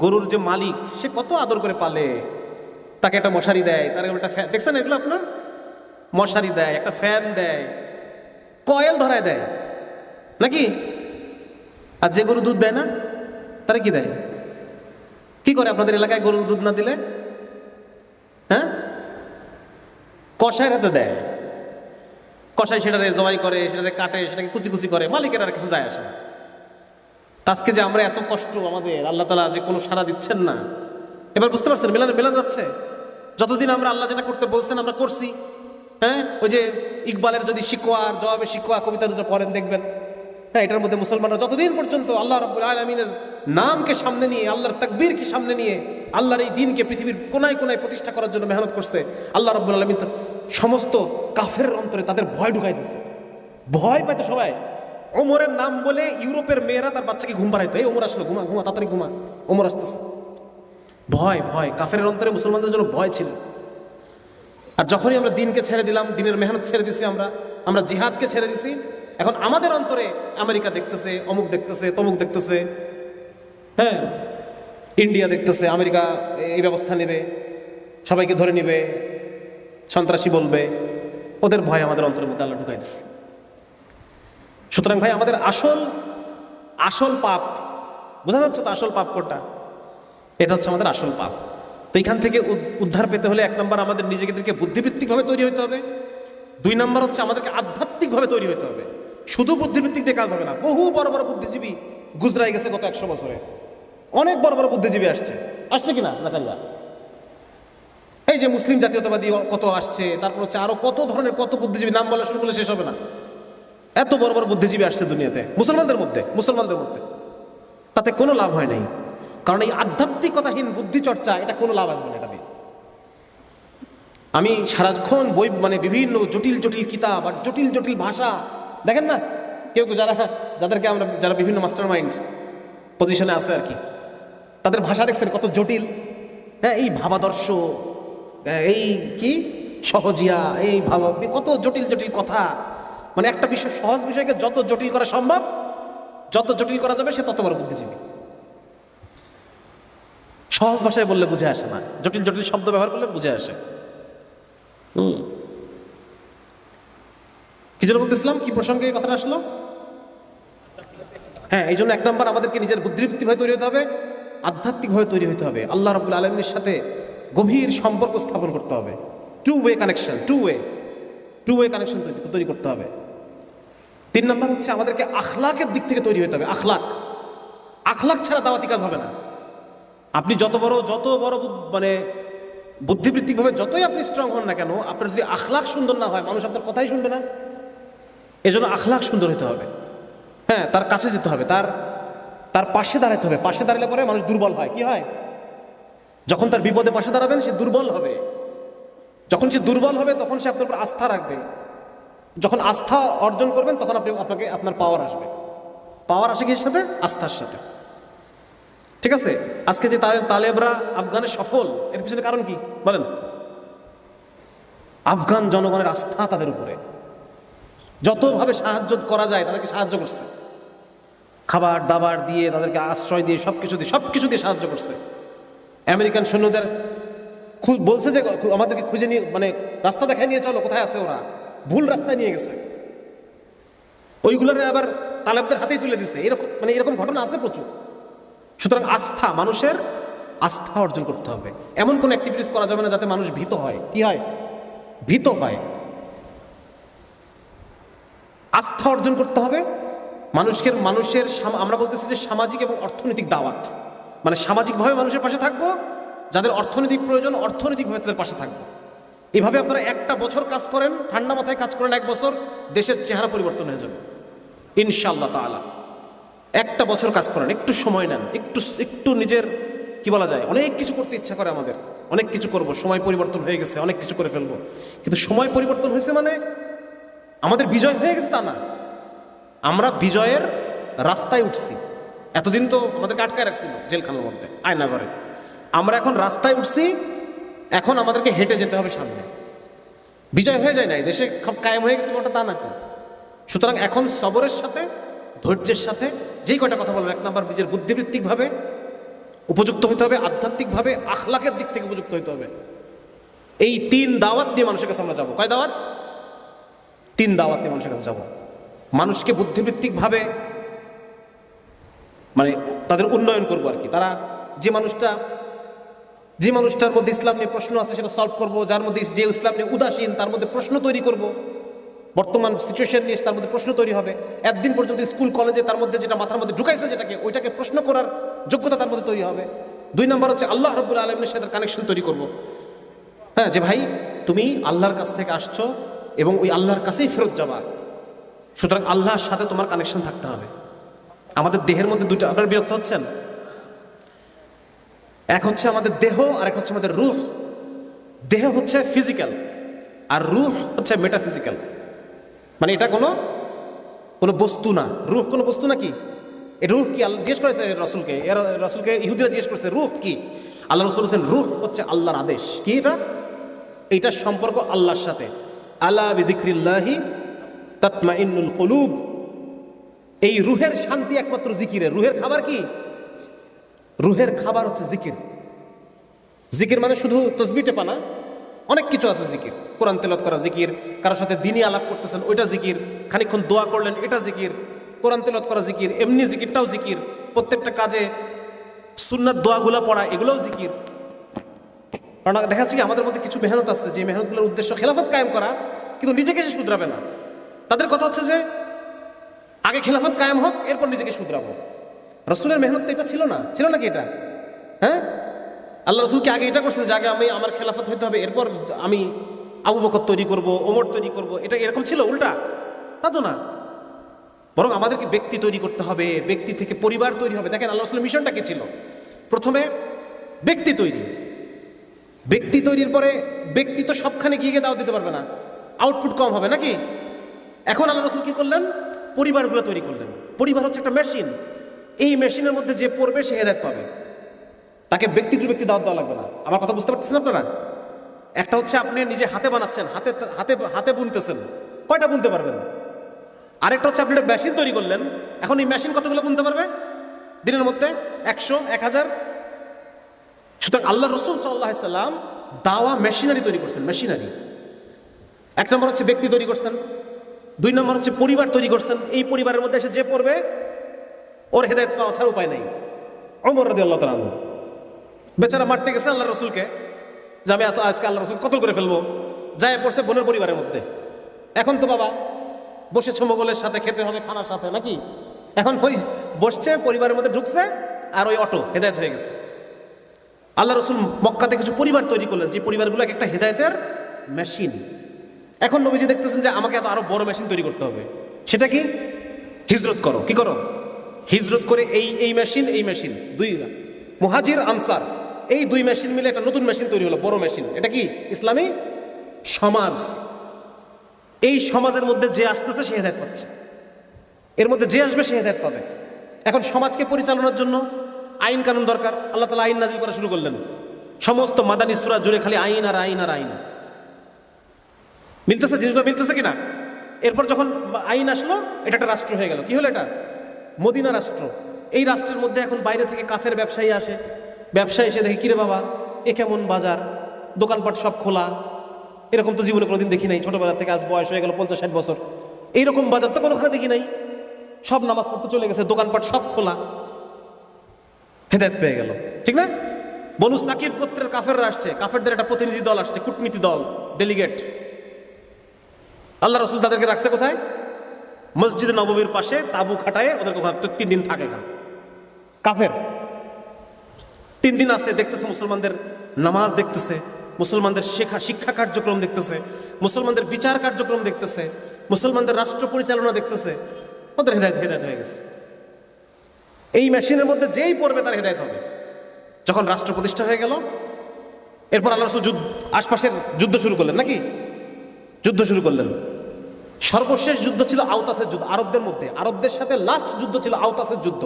Speaker 1: গরুর যে মালিক সে কত আদর করে পালে, তাকে একটা মশারি দেয়, তার একটা ফ্যান, দেখছেন এগুলো আপনার? মশারি দেয়, একটা ফ্যান দেয়, কয়েল ধরায় দেয় নাকি? আর যে গরু দুধ দেয় না, তারা কি দেয়? কি করে আপনাদের এলাকায় গরু দুধ না দিলে? হ্যাঁ, কষায়ের হাতে দেয়। কষাই সেটারে জবাই করে, সেটারে কাটে, সেটাকে কুচি কুচি করে, মালিকের আর কিছু যায় আসে না। আজকে যে আমরা এত কষ্ট, আমাদের আল্লাহ তাআলা যে কোনো সাড়া দিচ্ছেন না, এবার বুঝতে পারছেন? মেলা যাচ্ছে। যতদিন আমরা আল্লাহ যেটা করতে বলছেন আমরা করছি। হ্যাঁ, ওই যে ইকবালের যদি শিকোয়া আর জবাবে শিকোয়া কবিতা দুটো পড়েন দেখবেন, হ্যাঁ, এটার মধ্যে মুসলমানরা যতদিন পর্যন্ত আল্লাহ রাব্বুল আলামিনের নামকে সামনে নিয়ে, আল্লাহর তাকবীরকে সামনে নিয়ে আল্লাহর এই দ্বীনকে পৃথিবীর কোনায় কোনায় প্রতিষ্ঠা করার জন্য মেহনত করছে, আল্লাহ রাব্বুল আলামিন সমস্ত কাফের অন্তরে তাদের ভয় ঢুকাই দিছে। ভয় পাইতো সবাই। ওমরের নাম বলে ইউরোপের মেয়েরা তার বাচ্চাকে ঘুম পাড়াইতো, এই ওমর আসলো, ঘুমা ঘুমা তাড়াতাড়ি ঘুমা, ওমর আসতেছে। ভয় ভয় কাফের অন্তরে মুসলমানদের জন্য ভয় ছিল। আর যখনই আমরা দিনকে ছেড়ে দিলাম, দিনের মেহনত ছেড়ে দিছি, আমরা জিহাদকে ছেড়ে দিছি, এখন আমাদের অন্তরে আমেরিকা দেখতেছে, অমুক দেখতেছে, তমুক দেখতেছে, হ্যাঁ, ইন্ডিয়া দেখতেছে আমেরিকা এই ব্যবস্থা নেবে, সবাইকে ধরে নেবে, সন্ত্রাসী বলবে, ওদের ভয় আমাদের অন্তরের মধ্যে আল্লাহ ঢুকাই দিচ্ছে। সুতরাং ভাই, আমাদের আসল পাপ বোঝা যাচ্ছে তো? আসল পাপ কোনটা? এটা হচ্ছে আমাদের আসল পাপ। তো এখান থেকে উদ্ধার পেতে হলে 1 নম্বর আমাদের নিজেদেরকে বুদ্ধিবৃত্তিকভাবে তৈরি হতে হবে। 2 নম্বর হচ্ছে আমাদেরকে আধ্যাত্মিকভাবে তৈরি হতে হবে। শুধু বুদ্ধিবৃত্তিক দিয়ে কাজ হবে না। বহু বড় বড় বুদ্ধিজীবী গুজরাই গেছে গত 100 বছরে, অনেক বড় বড় বুদ্ধিজীবী আসছে কিনা জাকারিয়া? এই যে মুসলিম জাতীয়তাবাদী কত আসছে, তারপর হচ্ছে আরো কত ধরনের কত বুদ্ধিজীবী, নাম বলা শুরু করলে শেষ হবে না। এত বড় বড় বুদ্ধিজীবী আসছে দুনিয়াতে মুসলমানদের মধ্যে, তাতে কোনো লাভ হয় নাই। কারণ এই আধ্যাত্মিকতাহীন বুদ্ধি চর্চা, এটা কোনো লাভ আসবে না এটা দিয়ে। আমি সারাক্ষণ বই, মানে বিভিন্ন জটিল জটিল কিতাব আর জটিল জটিল ভাষা, দেখেন না কেউ যাদেরকে আমরা, যারা বিভিন্ন মাস্টার মাইন্ড পজিশনে আছে আর কি, তাদের ভাষা দেখছেন কত জটিল। হ্যাঁ, এই ভাবাদর্শ, এই কি সহজিয়া, এই ভাবা, কত জটিল জটিল কথা। মানে একটা বিষয়, সহজ বিষয়কে যত জটিল করা সম্ভব, যত জটিল করা যাবে, সে তত বড় বুদ্ধিজীবী। সহজ ভাষায় বললে বুঝে আসে না, জটিল জটিল শব্দ ব্যবহার করলে বুঝে আসে। কি যেন বলতেছিলাম, কি প্রসঙ্গে এই কথাটা আসলো? হ্যাঁ, এই জন্য 1 নম্বর আমাদেরকে নিজের বুদ্ধিবৃত্তিভাবে তৈরি হতে হবে, আধ্যাত্মিকভাবে তৈরি হতে হবে, আল্লাহ রাব্বুল আলামিনের সাথে গভীর সম্পর্ক স্থাপন করতে হবে। টু ওয়ে কানেকশন তৈরি করতে হবে। 3 নম্বর হচ্ছে আমাদেরকে আখলাকের দিক থেকে তৈরি হতে হবে। আখলাক ছাড়া দাওয়াতি কাজ হবে না। আপনি যত বড় মানে বুদ্ধিবৃত্তিকভাবে যতই আপনি স্ট্রং হন না কেন, আপনার যদি আখলাক সুন্দর না হয়, মানুষ আপনার কথাই শুনবে না। এজন্য আখলাক সুন্দর হতে হবে। হ্যাঁ, তার কাছে যেতে হবে, তার পাশে দাঁড়াতে হবে। পাশে দাঁড়ালে পরে মানুষ দুর্বল হয়। কি হয়? যখন তার বিপদে পাশে দাঁড়াবেন, সে দুর্বল হবে। যখন সে দুর্বল হবে, তখন সে আপনার উপর আস্থা রাখবে। যখন আস্থা অর্জন করবেন, তখন আপনার পাওয়ার আসবে। পাওয়ার আসে কিসের সাথে? আস্থার সাথে। ঠিক আছে? আজকে যে তালেবরা আফগানে সফল, এর পিছনে কারণ কি বলেন? আফগান জনগণের আস্থা তাদের উপরে। যতভাবে সাহায্য করা যায় তাদেরকে সাহায্য করছে, খাবার দাবার দিয়ে, তাদেরকে আশ্রয় দিয়ে, সবকিছু দিয়ে সাহায্য করছে। আমেরিকান সৈন্যদের বলছে যে আমাদেরকে খুঁজে নিয়ে, মানে রাস্তা দেখায় নিয়ে চলো, কোথায় আছে ওরা, ভুল রাস্তায় নিয়ে গেছে, ওইগুলোরে আবার তালেবদের হাতেই তুলে দিছে। এরকম ঘটনা আছে প্রচুর। সুতরাং মানুষের আস্থা অর্জন করতে হবে। এমন কোন অ্যাক্টিভিটিস করা যাবে না যাতে মানুষ ভীত হয়। কি হয়? ভীত হয়। আস্থা অর্জন করতে হবে মানুষের আমরা বলতেছি যে সামাজিক এবং অর্থনৈতিক দাওয়াত, মানে সামাজিকভাবে মানুষের পাশে থাকবো, যাদের অর্থনৈতিক প্রয়োজন অর্থনৈতিকভাবে তাদের পাশে থাকবো। এভাবে আপনারা 1টা বছর কাজ করেন, ঠান্ডা মাথায় কাজ করেন, 1 বছর, দেশের চেহারা পরিবর্তন হয়ে যাবে ইনশাআল্লাহ তাআলা। 1টা বছর কাজ করেন, একটু সময় নেন, একটু নিজের, কি বলা যায়, অনেক কিছু করতে ইচ্ছা করে আমাদের, অনেক কিছু করব, সময় পরিবর্তন হয়ে গেছে, অনেক কিছু করে ফেলবো। কিন্তু সময় পরিবর্তন হয়েছে মানে আমাদের বিজয় হয়ে গেছে তা না। আমরা বিজয়ের রাস্তায় উঠছি। এতদিন তো আমাদেরকে আটকায় রাখছিল জেলখানার মধ্যে, আয়নাঘরে। আমরা এখন রাস্তায় উঠছি, এখন আমাদেরকে হেঁটে যেতে হবে সামনে। বিজয় হয়ে যায় নাই, দেশে কায়েম হয়ে গেছে ওটা তা না তো। সুতরাং এখন সবরের সাথে, ধৈর্যের সাথে, যেই কয়টা কথা বলবো, 1 নম্বর নিজের বুদ্ধিবৃত্তিকভাবে উপযুক্ত হতে হবে, আধ্যাত্মিকভাবে আখলাকের দিক থেকে উপযুক্ত হতে হবে। এই 3 দাওয়াত দিয়ে মানুষের কাছে আমরা যাবো। কয় দাওয়াত? 3 দাওয়াত দিয়ে মানুষের কাছে যাবো। মানুষকে বুদ্ধিবৃত্তিকভাবে, মানে তাদের উন্নয়ন করবো আর কি। তারা যে মানুষটার মধ্যে ইসলাম নিয়ে প্রশ্ন আছে সেটা সলভ করবো, যার মধ্যে যে ইসলাম নিয়ে উদাসীন তার মধ্যে প্রশ্ন তৈরি করব। বর্তমান সিচুয়েশন নিয়ে তার মধ্যে প্রশ্ন তৈরি হবে। একদিন পর্যন্ত স্কুল কলেজে তার মধ্যে যেটা মাথার মধ্যে ঢুকাইছে, ওইটাকে প্রশ্ন করার যোগ্যতা তার মধ্যে তৈরি হবে। 2 নম্বর হচ্ছে আল্লাহ রাব্বুল আলামিনের সাথে কানেকশন তৈরি করব। হ্যাঁ, যে ভাই তুমি আল্লাহর কাছ থেকে আসছো এবং ওই আল্লাহর কাছেই ফেরত যাবা। সুতরাং আল্লাহর সাথে তোমার কানেকশন থাকতে হবে। আমাদের দেহের মধ্যে দুটো, আপনারা বিরক্ত হচ্ছেন? এক হচ্ছে আমাদের দেহ, আর এক হচ্ছে আমাদের রূহ। দেহ হচ্ছে ফিজিক্যাল, আর রূহ হচ্ছে মেটাফিজিক্যাল। মানে এটা কোনো বস্তু না। রূহ কোনো বস্তু নাকি? এটা রূহ কি? আল্লাহ জিজ্ঞেস করেছে রসুলকে, রসুলকে ইহুদিরা জিজ্ঞেস করেছে রূহ কি? আল্লাহ রসুল বলছেন রূহ হচ্ছে আল্লাহর আদেশ। কি এইটার সম্পর্ক আল্লাহর সাথে। আলা বিযিকরিল্লাহি তাতমাইন্নুল কুলুব। এই রুহের শান্তি একমাত্র জিকিরে। রুহের খাবার কি? রুহের খাবার হচ্ছে জিকির। জিকির মানে শুধু তসবিহ টেপা না, অনেক কিছু আছে জিকির। কোরআন তেলাওয়াত করা জিকির, কারোর সাথে দ্বীনি আলাপ করতেছেন ওইটা জিকির, খানিকক্ষণ দোয়া করলেন এটা জিকির, কোরআন তেলাওয়াত করা জিকির, এমনি জিকিরটাও জিকির, প্রত্যেকটা কাজে সুন্নাত দোয়াগুলো পড়া এগুলোও জিকির। কারণ দেখা যাচ্ছে কি আমাদের মধ্যে কিছু মেহনত আছে, যে মেহনতগুলোর উদ্দেশ্য খেলাফত কায়েম করা, কিন্তু নিজেকে সে শুধরাবে না। তাদের কথা হচ্ছে যে আগে খেলাফত কায়েম হোক, এরপর নিজেকে শুধরাবো। রসুলের মেহনত তো এটা ছিল না, ছিল নাকি এটা? হ্যাঁ, আল্লাহ রসুলকে আগে এটা করছেন যে আগে আমি আমার খেলাফত হইতে হবে, এরপর আমি আবু বকর তৈরি করব, ওমর তৈরি করব। এটা এরকম ছিল? উল্টা তা তো না, বরং আমাদেরকে ব্যক্তি তৈরি করতে হবে, ব্যক্তি থেকে পরিবার তৈরি হবে। দেখেন আল্লাহ রসুলের মিশনটা কি ছিল? প্রথমে ব্যক্তি তৈরি। ব্যক্তি তৈরির পরে ব্যক্তি তো সবখানে গিয়ে দাওয়াত দিতে পারবে না, আউটপুট কম হবে নাকি? এখন আল্লাহ রসুল কি করলেন? পরিবারগুলো তৈরি করলেন। পরিবার হচ্ছে একটা মেশিন। এই মেশিনের মধ্যে যে পড়বে সে হেদায়েত পাবে, তাকে ব্যক্তি টু ব্যক্তি দাওয়াত দেওয়া লাগবে না। আমার কথা বুঝতে পারতেছেন আপনারা? একটা হচ্ছে আপনি নিজে হাতে বানাচ্ছেন, হাতে হাতে হাতে বুনতেছেন, কয়টা বুনতে পারবেন? আরেকটা হচ্ছে আপনি একটা মেশিন তৈরি করলেন, এখন এই মেশিন কতগুলো বুনতে পারবে দিনের মধ্যে? 100, 1000। সুতরাং আল্লাহ রসুল সাল্লাল্লাহু আলাইহি সাল্লাম দাওয়া মেশিনারি তৈরি করছেন। মেশিনারি এক নম্বর হচ্ছে ব্যক্তি তৈরি করছেন, 2 নম্বর হচ্ছে পরিবার তৈরি করছেন। এই পরিবারের মধ্যে এসে যে পড়বে ওর হেদায়েত পাওয়া ছাড়া উপায় নেই। ওমর রাদিয়াল্লাহু তাআলা আনহু বেচারা মারতে গেছে আল্লাহ রসুলকে, যে আমি আজকে আল্লাহ রসুল কতল করে ফেলবো, যায় পড়ছে বোনের পরিবারের মধ্যে। এখন তো বাবা বসেছে মোগলের সাথে, খেতে হবে খানার সাথে নাকি? এখন ওই বসছে পরিবারের মধ্যে ঢুকছে, আর ওই অটো হেদায়েত হয়ে গেছে। আল্লাহ রসুল মক্কাতে কিছু পরিবার তৈরি করলেন, যে পরিবারগুলো একটা হেদায়েতের মেশিন। এখন নবীজি দেখতেছেন যে আমাকে এত আরো বড় মেশিন তৈরি করতে হবে। সেটা কি? হিজরত করো। কি করো? হিজরত করে এই মেশিন, এই মেশিন, 2 মুহাজির আনসার, এই 2 মেশিন মিলে একটা নতুন মেশিন তৈরি হলো, বড় মেশিন। এটা কি? ইসলামী সমাজ। এই সমাজের মধ্যে যে আসতেছে সে হেদায়েত পাচ্ছে, এর মধ্যে যে আসবে সে হেদায়েত পাবে। এখন সমাজকে পরিচালনার জন্য আইন কানুন দরকার। আল্লাহ তাআলা আইন নাজিল করা শুরু করলেন। সমস্ত মাদানী সূরা জুড়ে খালি আইন আর আইন আর আইন। মিলতেছে জিনিসটা, মিলতেছে কিনা? এরপর যখন আইন আসলো, এটা একটা রাষ্ট্র হয়ে গেল। কি হলো এটা? মদিনা রাষ্ট্র। এই রাষ্ট্রের মধ্যে এখন বাইরে থেকে কাফের ব্যবসায়ী আসে, ব্যবসায়ী এসে দেখে কিরে বাবা এ কেমন বাজার, দোকানপাট সব খোলা, এরকম তো জীবনে কোনোদিন দেখি নাই, ছোটবেলা থেকে আজ বয়স হয়ে গেল 50-60 বছর, এইরকম বাজার তো কোনোখানে দেখি নাই। সব নামাজ পড়তে চলে গেছে, দোকানপাট সব খোলা, হেদায়েত পেয়ে গেল। ঠিক না? বনু সাকিব গোত্রের কাফেররা আসছে, কাফেরদের একটা প্রতিনিধি দল আসছে, কূটনীতি দল, ডেলিগেট। আল্লাহ রসুল তাদেরকে রাখছে কোথায়? মসজিদে নববীর পাশে তাবু খাটায় ওদেরকে 3 দিন থাকে। কাফের 3 দিন আছে, দেখতেছে মুসলমানদের নামাজ, দেখতেছে মুসলমানদের শিক্ষা কার্যক্রম, দেখতেছে মুসলমানদের বিচার কার্যক্রম, দেখতেছে মুসলমানদের রাষ্ট্র পরিচালনা, দেখতেছে। ওদের হেদায়েত হয়ে গেছে। এই মেশিনের মধ্যে যেই পড়বে তার হেদায়েত হবে। যখন রাষ্ট্র প্রতিষ্ঠা হয়ে গেল, এরপর আল্লাহ রাসূল আশপাশের যুদ্ধ শুরু করলেন নাকি? যুদ্ধ শুরু করলেন। সর্বশেষ যুদ্ধ ছিল আওতাসের যুদ্ধ আরবদের মধ্যে। আরবদের সাথে লাস্ট যুদ্ধ ছিল আওতাসের যুদ্ধ।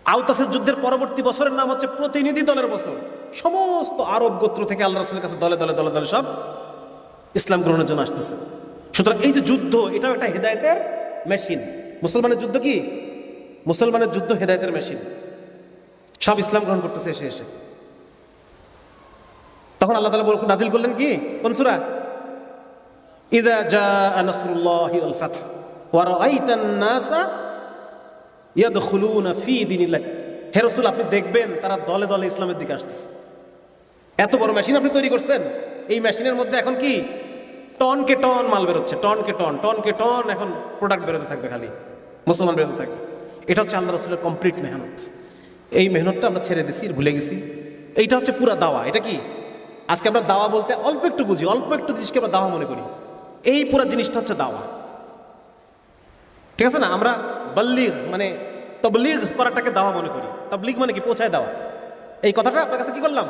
Speaker 1: আওতাসের যুদ্ধের পরবর্তী বছরের নাম হচ্ছে প্রতিনিধি দলের বছর। সমস্ত আরব গোত্র থেকে আল্লাহ রাসূলের কাছে দলে দলে দলে দলে সব ইসলাম গ্রহণের জন্য আসতেছে। সুতরাং এই যে যুদ্ধ, এটাও একটা হেদায়েতের মেশিন। মুসলমানের যুদ্ধ কি? মুসলমানের যুদ্ধ হেদায়েতের মেশিন। সব ইসলাম গ্রহণ করতেছে এসে এসে। তখন আল্লাহ তাআলা নাযিল করলেন কি? কোন সূরা? ইযা জাআ নাসরুল্লাহি ওয়াল ফাতহ ওয়া রাআইতান নাসা ইয়াদখুলুনা ফি দীনিল্লাহ। হে রাসূল, আপনি দেখবেন তারা দলে দলে ইসলামের দিকে আসতেছে। এত বড় মেশিন আপনি তৈরি করছেন। এই মেশিনের মধ্যে এখন কি? টনকে টন মাল বেরোচ্ছে, টনকে টন এখন প্রোডাক্ট বেরোতে থাকবে, খালি মুসলমান বেরোতে থাকবে। এটা হচ্ছে আল্লাহ রাসূলের কমপ্লিট মেহনত। এই মেহনতটা আমরা ছেড়ে দিছি, ভুলে গেছি। এইটা হচ্ছে পুরা দাওয়া। এটা কি? আজকে আমরা দাওয়া বলতে অল্প একটু বুঝি, অল্প একটু জিনিসকে আমরা দাওয়া মনে করি। এই পুরো জিনিসটা হচ্ছে দাওয়া। ঠিক আছে না? আমরা বল্লিগ মানে তবলিগ করাটাকে দাওয়া মনে করি। তবলিগ মানে কি? পৌঁছায় দেওয়া। এই কথাটা আপনার কাছে কি করলাম?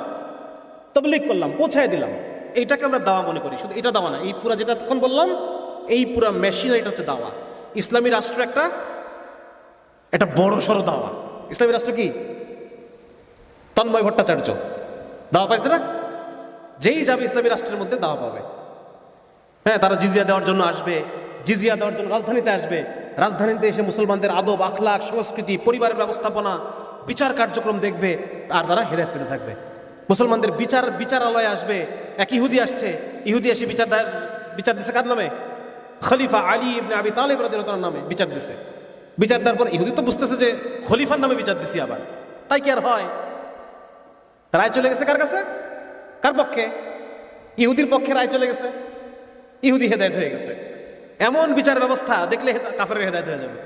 Speaker 1: তবলিগ করলাম, পৌঁছায় দিলাম, এইটাকে আমরা দাওয়া মনে করি। শুধু এটা দাওয়া না, এই পুরা যেটা তখন বললাম, এই পুরা মেশিনারিটা হচ্ছে দাওয়া। ইসলামী রাষ্ট্র একটা বড় সড়ো দাওয়া। ইসলামী রাষ্ট্র কি? তন্ময় ভট্টাচার্য দাওয়া পাইছে না? যেই যাবে ইসলামী রাষ্ট্রের মধ্যে দাওয়া পাবে। হ্যাঁ, তারা জিজিয়া দেওয়ার জন্য আসবে, জিজিয়া দেওয়ার জন্য রাজধানীতে আসবে, রাজধানীতে এসে মুসলমানদের আদব, আখলাক, সংস্কৃতি, পরিবারের ব্যবস্থাপনা, বিচার কার্যক্রম দেখবে, আর তারা হেদায়েত পেতে থাকবে। মুসলমানদের বিচারালয়ে আসবে। এক ইহুদি আসছে, ইহুদি এসে বিচার দিছে কার নামে? খলিফা আলী ইবনে আবি তালিব রাদিয়াল্লাহু তাআলার নামে বিচার দিছে। বিচার দেওয়ার পর ইহুদি তো বুঝতেছে যে খলিফার নামে বিচার দিছি আবার, তাই কি আর হয়? রায় চলে গেছে কার কাছে? কার পক্ষে? ইহুদির পক্ষে রায় চলে গেছে, ইহুদি হেদায়েত হয়ে গেছে। এমন বিচার ব্যবস্থা দেখলে কাফেরের হেদায়েত হয়ে যাবে।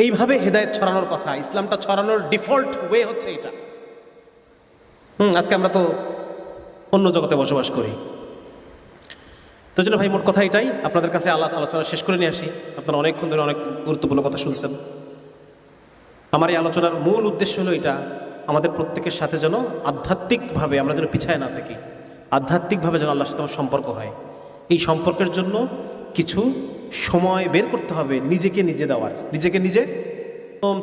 Speaker 1: এইভাবে হেদায়েত ছড়ানোর কথা, ইসলামটা ছড়ানোর ডিফল্ট ওয়ে হচ্ছে এটা। আজকে আমরা তো অন্য জগতে বসবাস করি। তো জন্য ভাই মোট কথা এটাই, আপনাদের কাছে আলোচনা শেষ করে নিয়ে আসি। আপনারা অনেকক্ষণ ধরে অনেক গুরুত্বপূর্ণ কথা শুনছেন। আমার এই আলোচনার মূল উদ্দেশ্য হলো এটা, আমাদের প্রত্যেকের সাথে যেন আধ্যাত্মিকভাবে আমরা যেন পিছায় না থাকি, আধ্যাত্মিকভাবে যেন আল্লাহর সাথে আমার সম্পর্ক হয়। এই সম্পর্কের জন্য কিছু সময় বের করতে হবে নিজেকে নিজে দেওয়ার। নিজেকে নিজে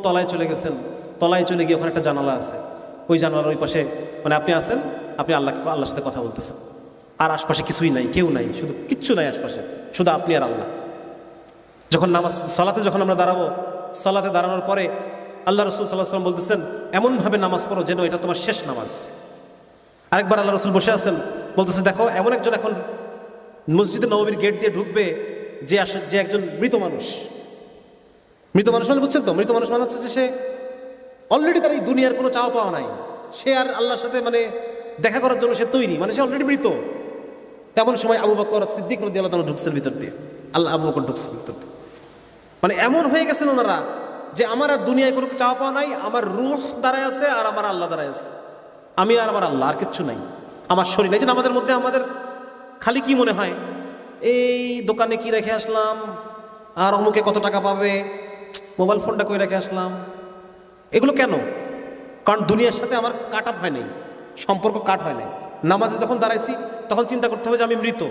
Speaker 1: তলায় চলে গেছেন, তলায় চলে গিয়ে ওখানে একটা জানালা আছে, ওই জানালার ওই পাশে মানে আপনি আছেন, আপনি আল্লাহর সাথে কথা বলতেছেন, আর আশপাশে কিছুই নাই, কেউ নাই, শুধু কিচ্ছু নাই আশপাশে, শুধু আপনি আর আল্লাহ। যখন সালাতে যখন আমরা দাঁড়াবো, সালাতে দাঁড়ানোর পরে আল্লাহ রসুল সাল্লাল্লাহু আলাইহি ওয়াসাল্লাম বলতেছেন এমনভাবে নামাজ পড়ো যেন এটা তোমার শেষ নামাজ। আরেকবার আল্লাহ রসুল বসে আছেন, বলতেছে দেখো এমন একজন এখন মসজিদে নববীর গেট দিয়ে ঢুকবে যে একজন মৃত মানুষ। মৃত মানুষ মানে বুঝছেন তো? মৃত মানুষ মানে হচ্ছে যে সে অলরেডি তার এই দুনিয়ার কোনো চাওয়া পাওয়া নাই, সে আর আল্লাহর সাথে মানে দেখা করার জন্য সে তৈরি, মানে সে অলরেডি মৃত। তেমন সময় আবু বকর সিদ্দিক রাদিয়াল্লাহু তাআলা ঢুকছেন ভিতর দিয়ে, আবু বকর ঢুকছেন ভিতর দিয়ে। মানে এমন হয়ে গেছেন ওনারা যে আমার আর দুনিয়ায় কোনো চাওয়া পাওয়া নাই, আমার রূহ দাঁড়ায় আছে আর আমার আল্লাহ দাঁড়ায় আছে, আমি আর আমার আল্লাহ, আর কিচ্ছু নাই। আমার শরীর নাই যে নামাজের মধ্যে আমাদের খালি কি মনে হয়, এই দোকানে কি রেখে আসলাম, আর অমুকে কত টাকা পাবে, মোবাইল ফোনটা কই রেখে আসলাম। এগুলো কেন? কারণ দুনিয়ার সাথে আমার কাট আপ হয় নাই, সম্পর্ক কাট হয় নাই। নামাজে যখন দাঁড়াইছি তখন চিন্তা করতে হবে যে আমি মৃত,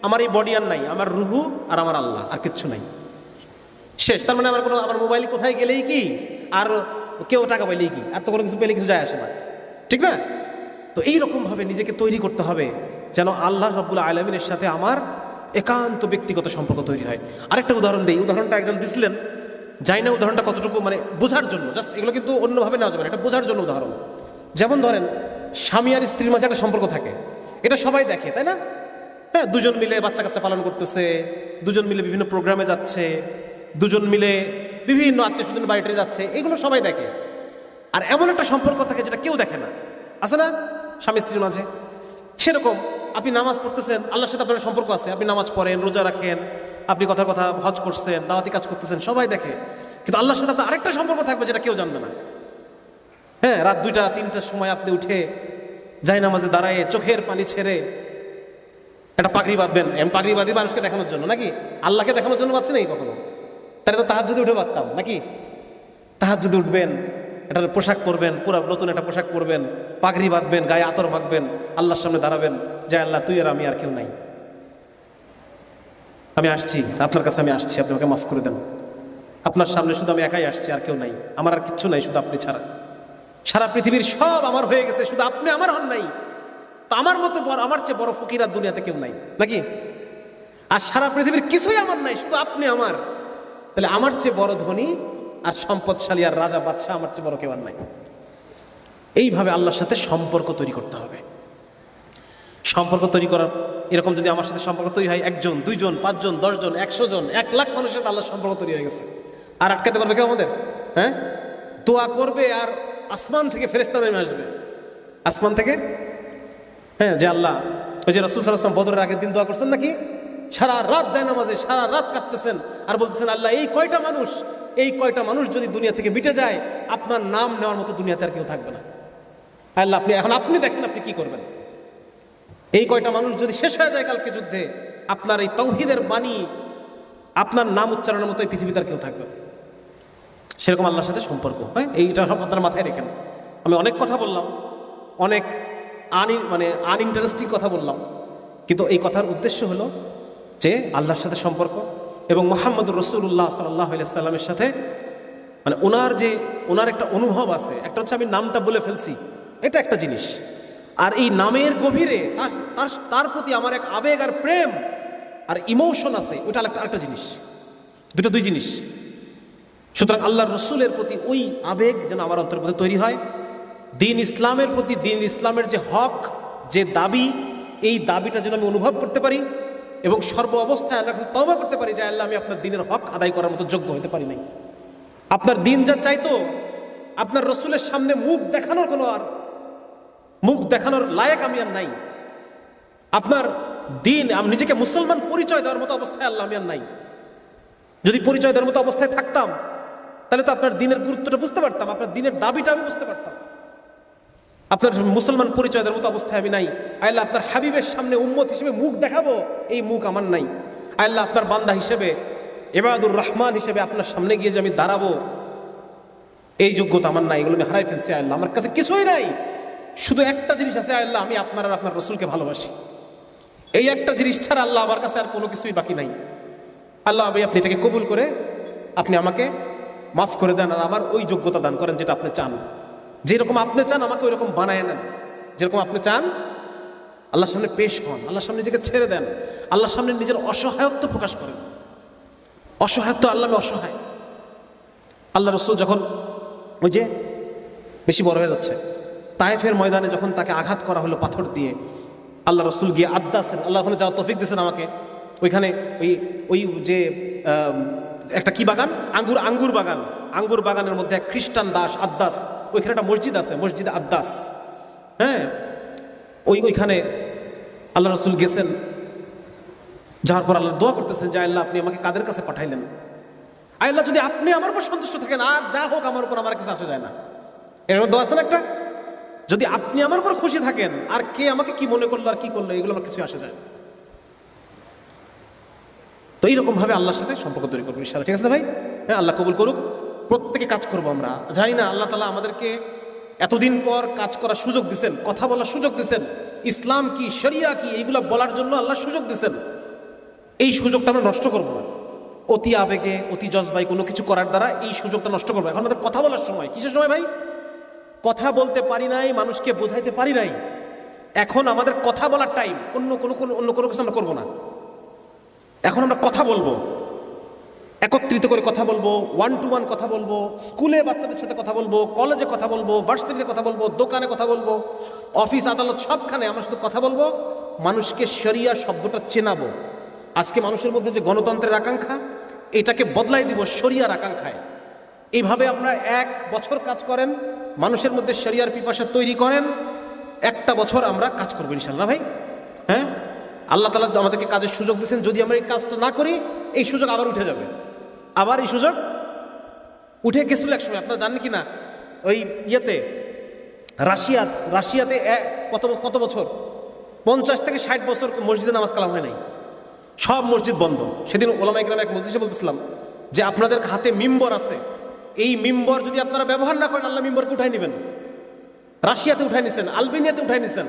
Speaker 1: আমার এই বডি আর নাই, আমার রুহু আর আমার আল্লাহ, আর কিচ্ছু নাই, শেষ। তার মানে আমার মোবাইল কোথায় গেলেই কি, আর কেউ টাকা পাইলেই কি, আর তো কোনো কিছু পেলে কিছু যায় আসে না, ঠিক না? তো এইরকমভাবে নিজেকে তৈরি করতে হবে যেন আল্লাহ রাব্বুল আলামিনের সাথে আমার একান্ত ব্যক্তিগত সম্পর্ক তৈরি হয়। আরেকটা উদাহরণ দিই, উদাহরণটা একজন দিছিলেন, জানি না উদাহরণটা কতটুকু মানে বোঝার জন্য, জাস্ট এগুলো কিন্তু অন্যভাবে নেওয়া যাবে না, এটা বোঝার জন্য উদাহরণ। যেমন ধরেন স্বামী আর স্ত্রীর মাঝে একটা সম্পর্ক থাকে, এটা সবাই দেখে, তাই না? হ্যাঁ, দুজন মিলে বাচ্চা কাচ্চা পালন করতেছে, দুজন মিলে বিভিন্ন প্রোগ্রামে যাচ্ছে, দুজন মিলে বিভিন্ন আত্মীয় স্বজনের বাড়িতে যাচ্ছে, এগুলো সবাই দেখে। আর এমন একটা সম্পর্ক থাকে যেটা কেউ দেখে না, আছে না স্বামী স্ত্রীর মাঝে? সেরকম আপনি নামাজ পড়তেছেন, আল্লাহর সাথে আপনার সম্পর্ক আছে, আপনি নামাজ পড়েন, রোজা রাখেন, আপনি কথার কথা হজ করছেন, দাওয়াতি কাজ করতেছেন, সবাই দেখে। কিন্তু আল্লাহর সাথে আপনার আরেকটা সম্পর্ক থাকবে যেটা কেউ জানবে না। হ্যাঁ, রাত 2টা 3টার সময় আপনি উঠে যাই নামাজে দাঁড়ায় চোখের পানি ছেড়ে একটা পাগড়ি বাঁধবেন। পাগড়ি বাঁধি মানুষকে দেখানোর জন্য নাকি? আল্লাহকে দেখানোর জন্য বাঁধছে নাকি কখনো? তাহলে তো তাহাজ্জুদে উঠে বাঁধতাম নাকি? তাহাজ্জুদে উঠবেন, একটা পোশাক পরবেন, পুরো নতুন একটা পোশাক পরবেন, পাগড়ি বাঁধবেন, গায়ে আতর মাখবেন, আল্লাহর সামনে দাঁড়াবেন যে আল্লাহ তুই আর আমি, আর কেউ নাই, আমি আসছি আপনার কাছে, আমি আসছি, আপনি আমাকে মাফ করে দেন, আপনার সামনে শুধু আমি একাই আসছি, আর কেউ নাই, আমার আর কিচ্ছু নাই, শুধু আপনি ছাড়া। সারা পৃথিবীর সব আমার হয়ে গেছে, শুধু আপনি আমার হন নাই। তো আমার মতো আমার চেয়ে বড় ফকির আর দুনিয়াতে কেউ নাই নাকি? আর সারা পৃথিবীর কিছুই আমার নাই, শুধু আপনি আমার। তাহলে আমার চেয়ে বড় ধনী আর সম্পদশালী আর রাজা বাদশাহ আমার চেয়ে বড় কেউ আর নাই। এইভাবে আল্লাহর সাথে সম্পর্ক তৈরি করতে হবে। সম্পর্ক তৈরি করার এরকম যদি আমার সাথে সম্পর্ক তৈরি হয়, 1 জন 2 জন 5 জন 10 জন 100 জন 1 লাখ মানুষের সাথে আল্লাহর সম্পর্ক তৈরি হয়ে গেছে, আর আটকাতে পারবে কেউ আমাদের? হ্যাঁ, দোয়া করবে আর আসমান থেকে ফেরেশতা নেমে আসবে, আসমান থেকে। হ্যাঁ, যে আল্লাহ, ওই যে রাসূল সাল্লাল্লাহু আলাইহি ওয়াসাল্লাম বদরের আগের দিন দোয়া করছেন নাকি, সারা রাত যায় নামাজে, সারা রাত কাঁদতেছেন আর বলতেছেন আল্লাহ এই কয়টা মানুষ যদি দুনিয়া থেকে মিটে যায়, আপনার নাম নেওয়ার মতো দুনিয়াতে আর কেউ থাকবে না। আল্লাহ আপনি দেখেন আপনি কি করবেন। এই কয়টা মানুষ যদি শেষ হয়ে যায় কালকে যুদ্ধে, আপনার এই তাওহীদের বাণী আপনার নাম উচ্চারণের মতো এই পৃথিবীতে আর কেউ থাকবে না। সেরকম আল্লাহর সাথে সম্পর্ক। হ্যাঁ, এইটা সব আপনার মাথায় রেখেন। আমি অনেক কথা বললাম, অনেক আনইন্টারেস্টিং কথা বললাম, কিন্তু এই কথার উদ্দেশ্য হলো যে আল্লাহর সাথে সম্পর্ক এবং মুহাম্মদুর রাসূলুল্লাহ সাল্লাল্লাহু আলাইহি সাল্লামের সাথে মানে ওনার একটা অনুভব আছে। একটা হচ্ছে আমি নামটা বলে ফেলছি, এটা একটা জিনিস, আর এই নামের গভীরে তার প্রতি আমার এক আবেগ আর প্রেম আর ইমোশন আছে, ওটা আরেকটা জিনিস, দুই জিনিস। সুতরাং আল্লাহর রসুলের প্রতি ওই আবেগ যেন আমার অন্তরের মধ্যে তৈরি হয়। দিন ইসলামের প্রতি, দিন ইসলামের যে হক, যে দাবি, এই দাবিটা যেন আমি অনুভব করতে পারি এবং সর্ব অবস্থায় আল্লাহর কাছে তওবা করতে পারি যে আল্লাহ, আমি আপনার দিনের হক আদায় করার মতো যোগ্য হতে পারি নাই। আপনার দিন যা চাইতো, আপনার রসুলের সামনে মুখ দেখানোর লায়ক আমি আর নাই। আপনার দিন, আমি নিজেকে মুসলমান পরিচয় দেওয়ার মতো অবস্থায় আল্লাহ আমি আর নাই। যদি পরিচয় দেওয়ার মতো অবস্থায় থাকতাম তাহলে তো আপনার দিনের গুরুত্বটা বুঝতে পারতাম, আপনার দিনের দাবিটা আমি বুঝতে পারতাম। আপনার মুসলমান পরিচয় দেওয়ার মতো অবস্থায় আমি নাই। আল্লাহ, আপনার হাবিবের সামনে উম্মত হিসেবে মুখ দেখাবো, এই মুখ আমার নাই। আল্লাহ, আপনার বান্দা হিসেবে, ইবাদুর রহমান হিসেবে আপনার সামনে গিয়ে যে আমি দাঁড়াবো, এই যোগ্যতা আমার নাই। এগুলো আমি হারাই ফেলছি। আল্লাহ, আমার কাছে কিছুই নাই, শুধু একটা জিনিস আছে। আল্লাহ, আমি আপনার আর আপনার রসুলকে ভালোবাসি। এই একটা জিনিস ছাড়া আল্লাহ আমার কাছে আর কোনো কিছুই বাকি নাই। আল্লাহ, আপনি এটাকে কবুল করে আপনি আমাকে মাফ করে দেন, আর আমার ওই যোগ্যতা দান করেন যেটা আপনি চান। যেরকম আপনি চান আমাকে ওইরকম বানায় নেন। যেরকম আপনি চান আল্লাহর সামনে পেশ হন, আল্লাহর সামনে নিজেকে ছেড়ে দেন, আল্লাহর সামনে নিজের অসহায়ত্ব প্রকাশ করেন। অসহায়ত্ব, আল্লাহ আমি অসহায়। আল্লাহ রসুল যখন ওই যে বেশি বড় হয়ে যাচ্ছে, তায়েফের ময়দানে যখন তাকে আঘাত করা হলো পাথর দিয়ে, আল্লাহ রসুল গিয়ে আদ্দাসেন, আল্লাহ ওখানে যাওয়ার তৌফিক দিয়েছেন আমাকে। ওইখানে ওই যে একটা কি বাগান, আঙ্গুর বাগানের মধ্যে এক খ্রিস্টান দাস আদ্দাস, ওইখানে একটা মসজিদ আছে, মসজিদে আদ্দাস। হ্যাঁ, ওইখানে আল্লাহ রসুল গেছেন। যাওয়ার পর আল্লাহ দোয়া করতেছেন যে আল্লাহ, আপনি আমাকে কাদের কাছে পাঠাইলেন? আল্লাহ, যদি আপনি আমার উপর সন্তুষ্ট থাকেন, আর যা হোক আমার উপর আমার কিছু আসে যায় না। এর দোয়া আছে না একটা, যদি আপনি আমার উপর খুশি থাকেন, আর কে আমাকে কি মনে করলো আর কি করলো, এগুলো আমার কিছু আসে যায় না। তো এইরকম ভাবে আল্লাহর সাথে সম্পর্ক তৈরি করবো ইনশাআল্লাহ। ঠিক আছে না ভাই? হ্যাঁ, আল্লাহ কবুল করুক। প্রত্যেকে কাজ করবো। আমরা জানি না আল্লাহ তাআলা আমাদেরকে এতদিন পর কাজ করার সুযোগ দিচ্ছেন, কথা বলার সুযোগ দিচ্ছেন, ইসলাম কি, শরিয়া কি, এইগুলো বলার জন্য আল্লাহ সুযোগ দিচ্ছেন। এই সুযোগটা আমরা নষ্ট করবো না অতি আবেগে, অতি জজবাই কোনো কিছু করার দ্বারা। এই সুযোগটা নষ্ট করবো। এখন আমাদের কথা বলার সময়, কিসের সময় ভাই? কথা বলতে পারি নাই, মানুষকে বোঝাইতে পারি নাই, এখন আমাদের কথা বলার টাইম। অন্য কোনো কিছু আমরা করবো না। এখন আমরা কথা বলবো, একত্রিত করে কথা বলবো, 1-to-1 কথা বলবো, স্কুলে বাচ্চাদের সাথে কথা বলবো, কলেজে কথা বলবো, ভার্সিটিতে কথা বলবো, দোকানে কথা বলবো, অফিস আদালত সবখানে আমরা শুধু কথা বলবো। মানুষকে শরিয়া শব্দটা চেনাবো। আজকে মানুষের মধ্যে যে গণতন্ত্রের আকাঙ্ক্ষা, এটাকে বদলাই দিব শরিয়ার আকাঙ্ক্ষায়। এইভাবে আপনারা 1 বছর কাজ করেন, মানুষের মধ্যে শরিয়ার পিপাসা তৈরি করেন, 1টা বছর আমরা কাজ করবো ইনশাআল্লাহ ভাই। হ্যাঁ, আল্লাহ তাআলা আমাদেরকে কাজের সুযোগ দিয়েছেন। যদি আমরা এই কাজটা না করি, এই সুযোগ আবার উঠে যাবে। আবার এই সুযোগ উঠে গেছিল এক সময়, আপনারা জানেন কি না? ওই রাশিয়াতে কত বছর, 50 থেকে 60 বছর মসজিদে নামাজ কালাম হয় নাই, সব মসজিদ বন্ধ। সেদিন ওলামায়ে কেরাম এক মজলিসে বলতেছিলাম যে আপনাদের হাতে মিম্বর আছে, এই মিম্বর যদি আপনারা ব্যবহার না করেন, আল্লাহ মিম্বরকে উঠাই নেবেন। রাশিয়াতে উঠাই নিছেন, আলবেনিয়াতে উঠাই নিছেন।